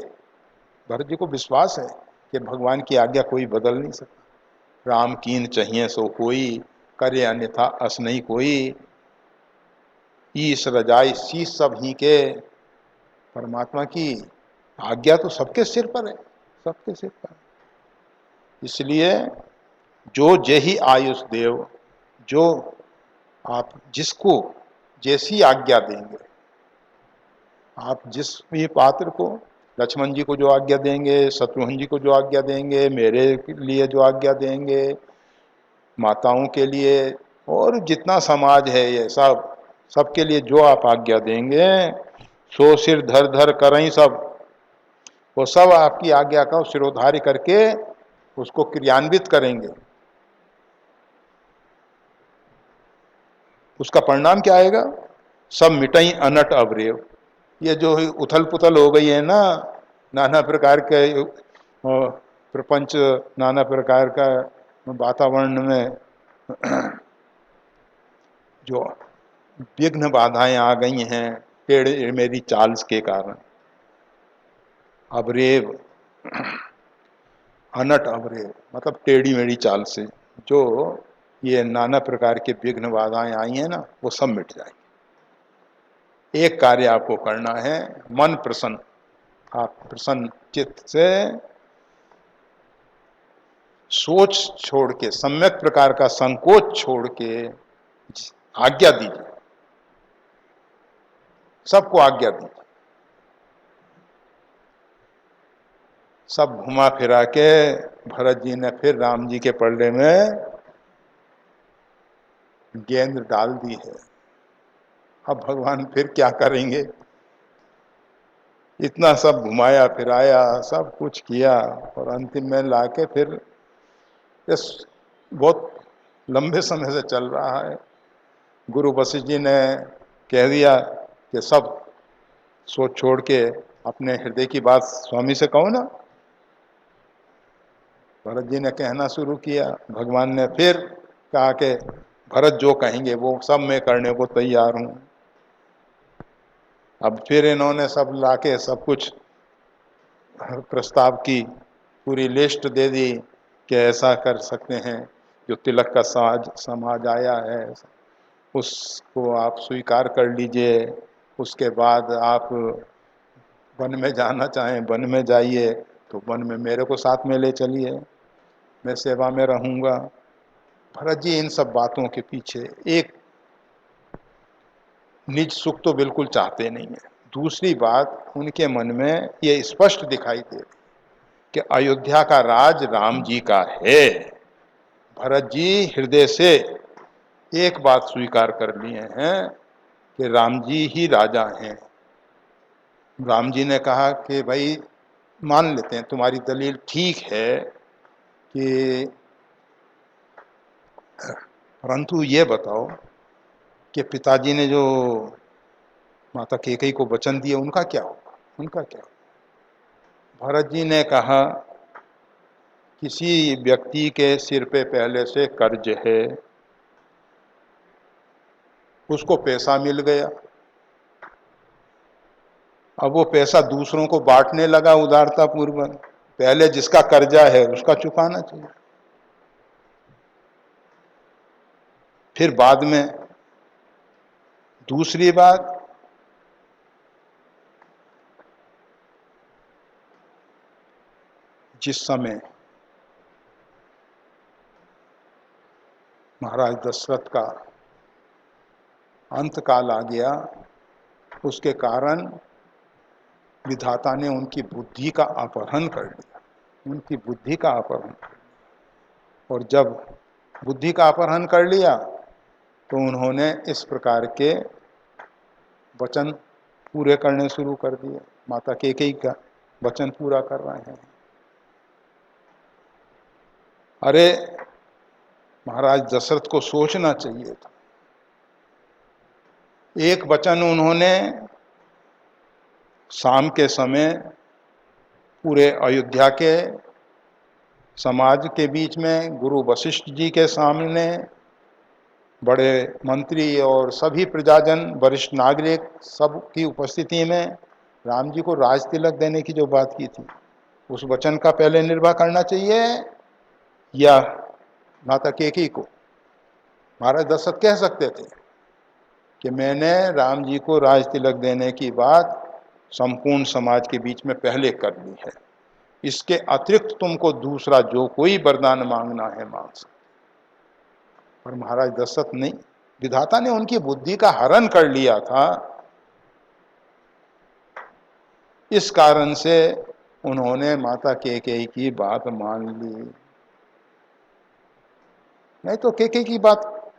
भरत जी को विश्वास है कि भगवान की आज्ञा कोई बदल नहीं सकता। राम कीन चाहिए सो कोई, करे अन्यथा अस नहीं कोई, ईश रजाई शीश सब ही के। परमात्मा की आज्ञा तो सबके सिर पर है, सबके सिर पर। इसलिए जो जेहि आयुष देव, जो आप जिसको जैसी आज्ञा देंगे, आप जिस भी पात्र को, लक्ष्मण जी को जो आज्ञा देंगे, शत्रुघ्न जी को जो आज्ञा देंगे, मेरे लिए जो आज्ञा देंगे, माताओं के लिए और जितना समाज है ये सब, सबके लिए जो आप आज्ञा देंगे, सो सिर धर धर करहीं सब, वो सब आपकी आज्ञा का सिरोधार्य करके उसको क्रियान्वित करेंगे। उसका परिणाम क्या आएगा? सब मिटई अनट अवरेव। ये जो उथल पुथल हो गई है ना, नाना प्रकार के प्रपंच, नाना प्रकार का वातावरण में जो विघ्न बाधाएं आ गई हैं टेढ़ी मेरी चाल के कारण, अवरेव अनट अवरेव मतलब टेढ़ी मेढ़ी चाल से जो ये नाना प्रकार के विघ्न बाधाएं आई हैं ना, वो सब मिट जाएंगे। एक कार्य आपको करना है, मन प्रसन्न, आप प्रसन्न चित्त से सोच छोड़ के, सम्यक प्रकार का संकोच छोड़ के आज्ञा दीजिए, सबको आज्ञा दीजिए। सब घुमा फिरा के भरत जी ने फिर राम जी के पलड़े में गेंद डाल दी है। अब भगवान फिर क्या करेंगे? इतना सब घुमाया फिराया, सब कुछ किया और अंतिम में लाके फिर इस बहुत लंबे समय से चल रहा है। गुरु वशिष्ठ जी ने कह दिया कि सब सोच छोड़ के अपने हृदय की बात स्वामी से कहो ना। भरत जी ने कहना शुरू किया, भगवान ने फिर कहा कि भरत जो कहेंगे वो सब मैं करने को तैयार हूं। अब फिर इन्होंने सब लाके सब कुछ प्रस्ताव की पूरी लिस्ट दे दी कि ऐसा कर सकते हैं, जो तिलक का समाज आया है उसको आप स्वीकार कर लीजिए, उसके बाद आप वन में जाना चाहें वन में जाइए, तो वन में मेरे को साथ में ले चलिए, मैं सेवा में रहूँगा। भरत जी इन सब बातों के पीछे एक निज सुख तो बिल्कुल चाहते नहीं है। दूसरी बात, उनके मन में ये स्पष्ट दिखाई दे कि अयोध्या का राज राम जी का है। भरत जी हृदय से एक बात स्वीकार कर लिए हैं कि राम जी ही राजा हैं। राम जी ने कहा कि भाई मान लेते हैं तुम्हारी दलील ठीक है कि, परंतु ये बताओ कि पिताजी ने जो माता कैकेयी को वचन दिए उनका क्या होगा, उनका क्या होगा? भरत जी ने कहा किसी व्यक्ति के सिर पे पहले से कर्ज है, उसको पैसा मिल गया, अब वो पैसा दूसरों को बांटने लगा उदारता पूर्वक, पहले जिसका कर्जा है उसका चुकाना चाहिए, फिर बाद में। दूसरी बात, जिस समय महाराज दशरथ का अंत काल आ गया, उसके कारण विधाता ने उनकी बुद्धि का अपहरण कर लिया, उनकी बुद्धि का अपहरण कर लिया। और जब बुद्धि का अपहरण कर लिया तो उन्होंने इस प्रकार के वचन पूरे करने शुरू कर दिए। माता कैकेयी का वचन पूरा कर रहे हैं। अरे महाराज दशरथ को सोचना चाहिए था। एक वचन उन्होंने शाम के समय पूरे अयोध्या के समाज के बीच में गुरु वशिष्ठ जी के सामने, बड़े मंत्री और सभी प्रजाजन वरिष्ठ नागरिक सब की उपस्थिति में राम जी को राज तिलक देने की जो बात की थी, उस वचन का पहले निर्वाह करना चाहिए या माता कैकेयी को? महाराज दशरथ कह सकते थे कि मैंने राम जी को राज तिलक देने की बात संपूर्ण समाज के बीच में पहले कर ली है, इसके अतिरिक्त तुमको दूसरा जो कोई वरदान मांगना है मांग सकते। पर महाराज दशरथ नहीं, विधाता ने उनकी बुद्धि का हरण कर लिया था, इस कारण से उन्होंने माता कैकेयी की बात मान ली। नहीं तो कैकेयी की बात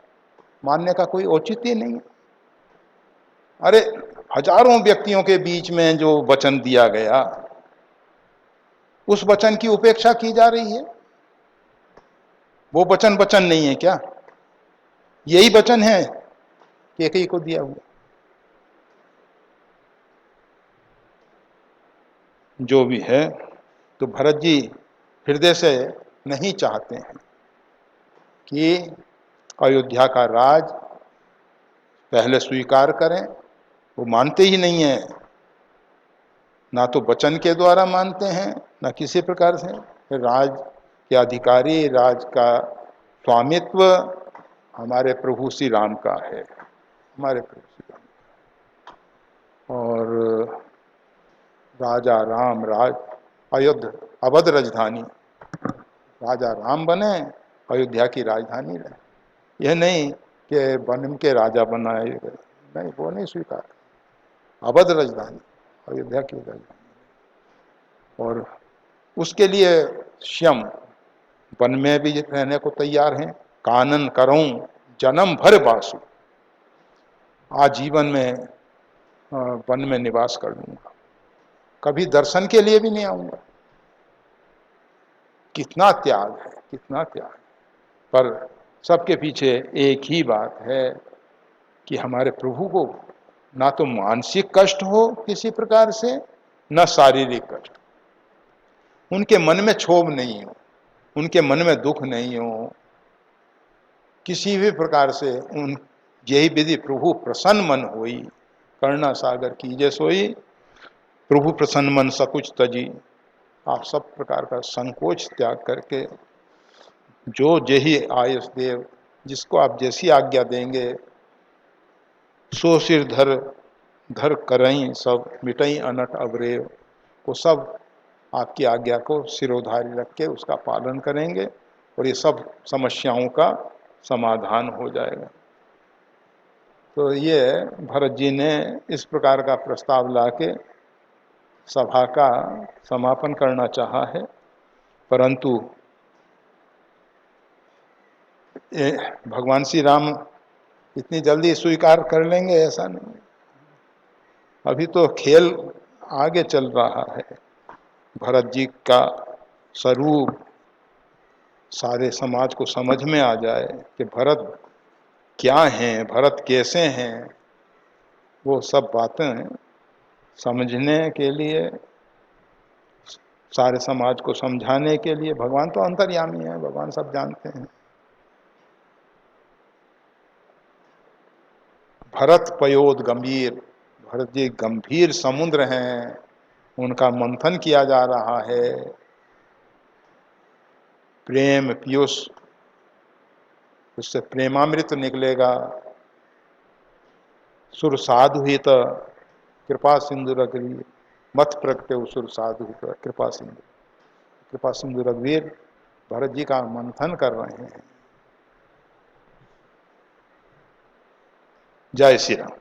मानने का कोई औचित्य नहीं है। अरे हजारों व्यक्तियों के बीच में जो वचन दिया गया, उस वचन की उपेक्षा की जा रही है। वो वचन वचन नहीं है क्या? यही वचन है कैकेयी को दिया हुआ। जो भी है, तो भरत जी हृदय से नहीं चाहते हैं कि अयोध्या का राज पहले स्वीकार करें। वो मानते ही नहीं है, ना तो वचन के द्वारा मानते हैं, ना किसी प्रकार से। राज के अधिकारी, राज का स्वामित्व हमारे प्रभु श्री राम का है, हमारे प्रभु श्री राम। और राजा राम, राज अयोध्या अवध राजधानी, राजा राम बने, अयोध्या की राजधानी रहे। यह नहीं कि वन के राजा बनाए गए, नहीं, वो नहीं स्वीकार। अवध राजधानी, अयोध्या की राजधानी। और उसके लिए स्वयं वन में भी रहने को तैयार हैं। कानन करूं जन्म भर बासु, आजीवन में वन में निवास कर लूंगा, कभी दर्शन के लिए भी नहीं आऊंगा। कितना त्याग है, कितना त्याग। पर सबके पीछे एक ही बात है कि हमारे प्रभु को ना तो मानसिक कष्ट हो किसी प्रकार से, न शारीरिक कष्ट, उनके मन में क्षोभ नहीं हो, उनके मन में दुख नहीं हो किसी भी प्रकार से। उन यही विधि प्रभु प्रसन्न मन होई, करुणा सागर कीजे सोई, प्रभु प्रसन्न मन सकुच तजी। आप सब प्रकार का संकोच त्याग करके जो जेहि आयुष देव, जिसको आप जैसी आज्ञा देंगे, सो सिर धर धर करई सब मिटई अनट अवरेव, वो सब आपकी आज्ञा को सिरोधार्य रख के उसका पालन करेंगे और ये सब समस्याओं का समाधान हो जाएगा। तो ये भरत जी ने इस प्रकार का प्रस्ताव लाके सभा का समापन करना चाहा है, परंतु भगवान श्री राम इतनी जल्दी स्वीकार कर लेंगे ऐसा नहीं। अभी तो खेल आगे चल रहा है। भरत जी का स्वरूप सारे समाज को समझ में आ जाए कि भरत क्या हैं, भरत कैसे हैं, वो सब बातें समझने के लिए, सारे समाज को समझाने के लिए, भगवान तो अंतर्यामी है, भगवान सब जानते हैं। भरत पयोद गंभीर, भरत जी गंभीर समुद्र हैं, उनका मंथन किया जा रहा है। प्रेम पीयूष, उससे प्रेमामृत निकलेगा। सुर साधु हित कृपा सिंधु रघुवीर, मत प्रगटे सुर साधु हित कृपा सिंधु। कृपा सिंधु रघुवीर भरत जी का मंथन कर रहे हैं। जय श्री राम।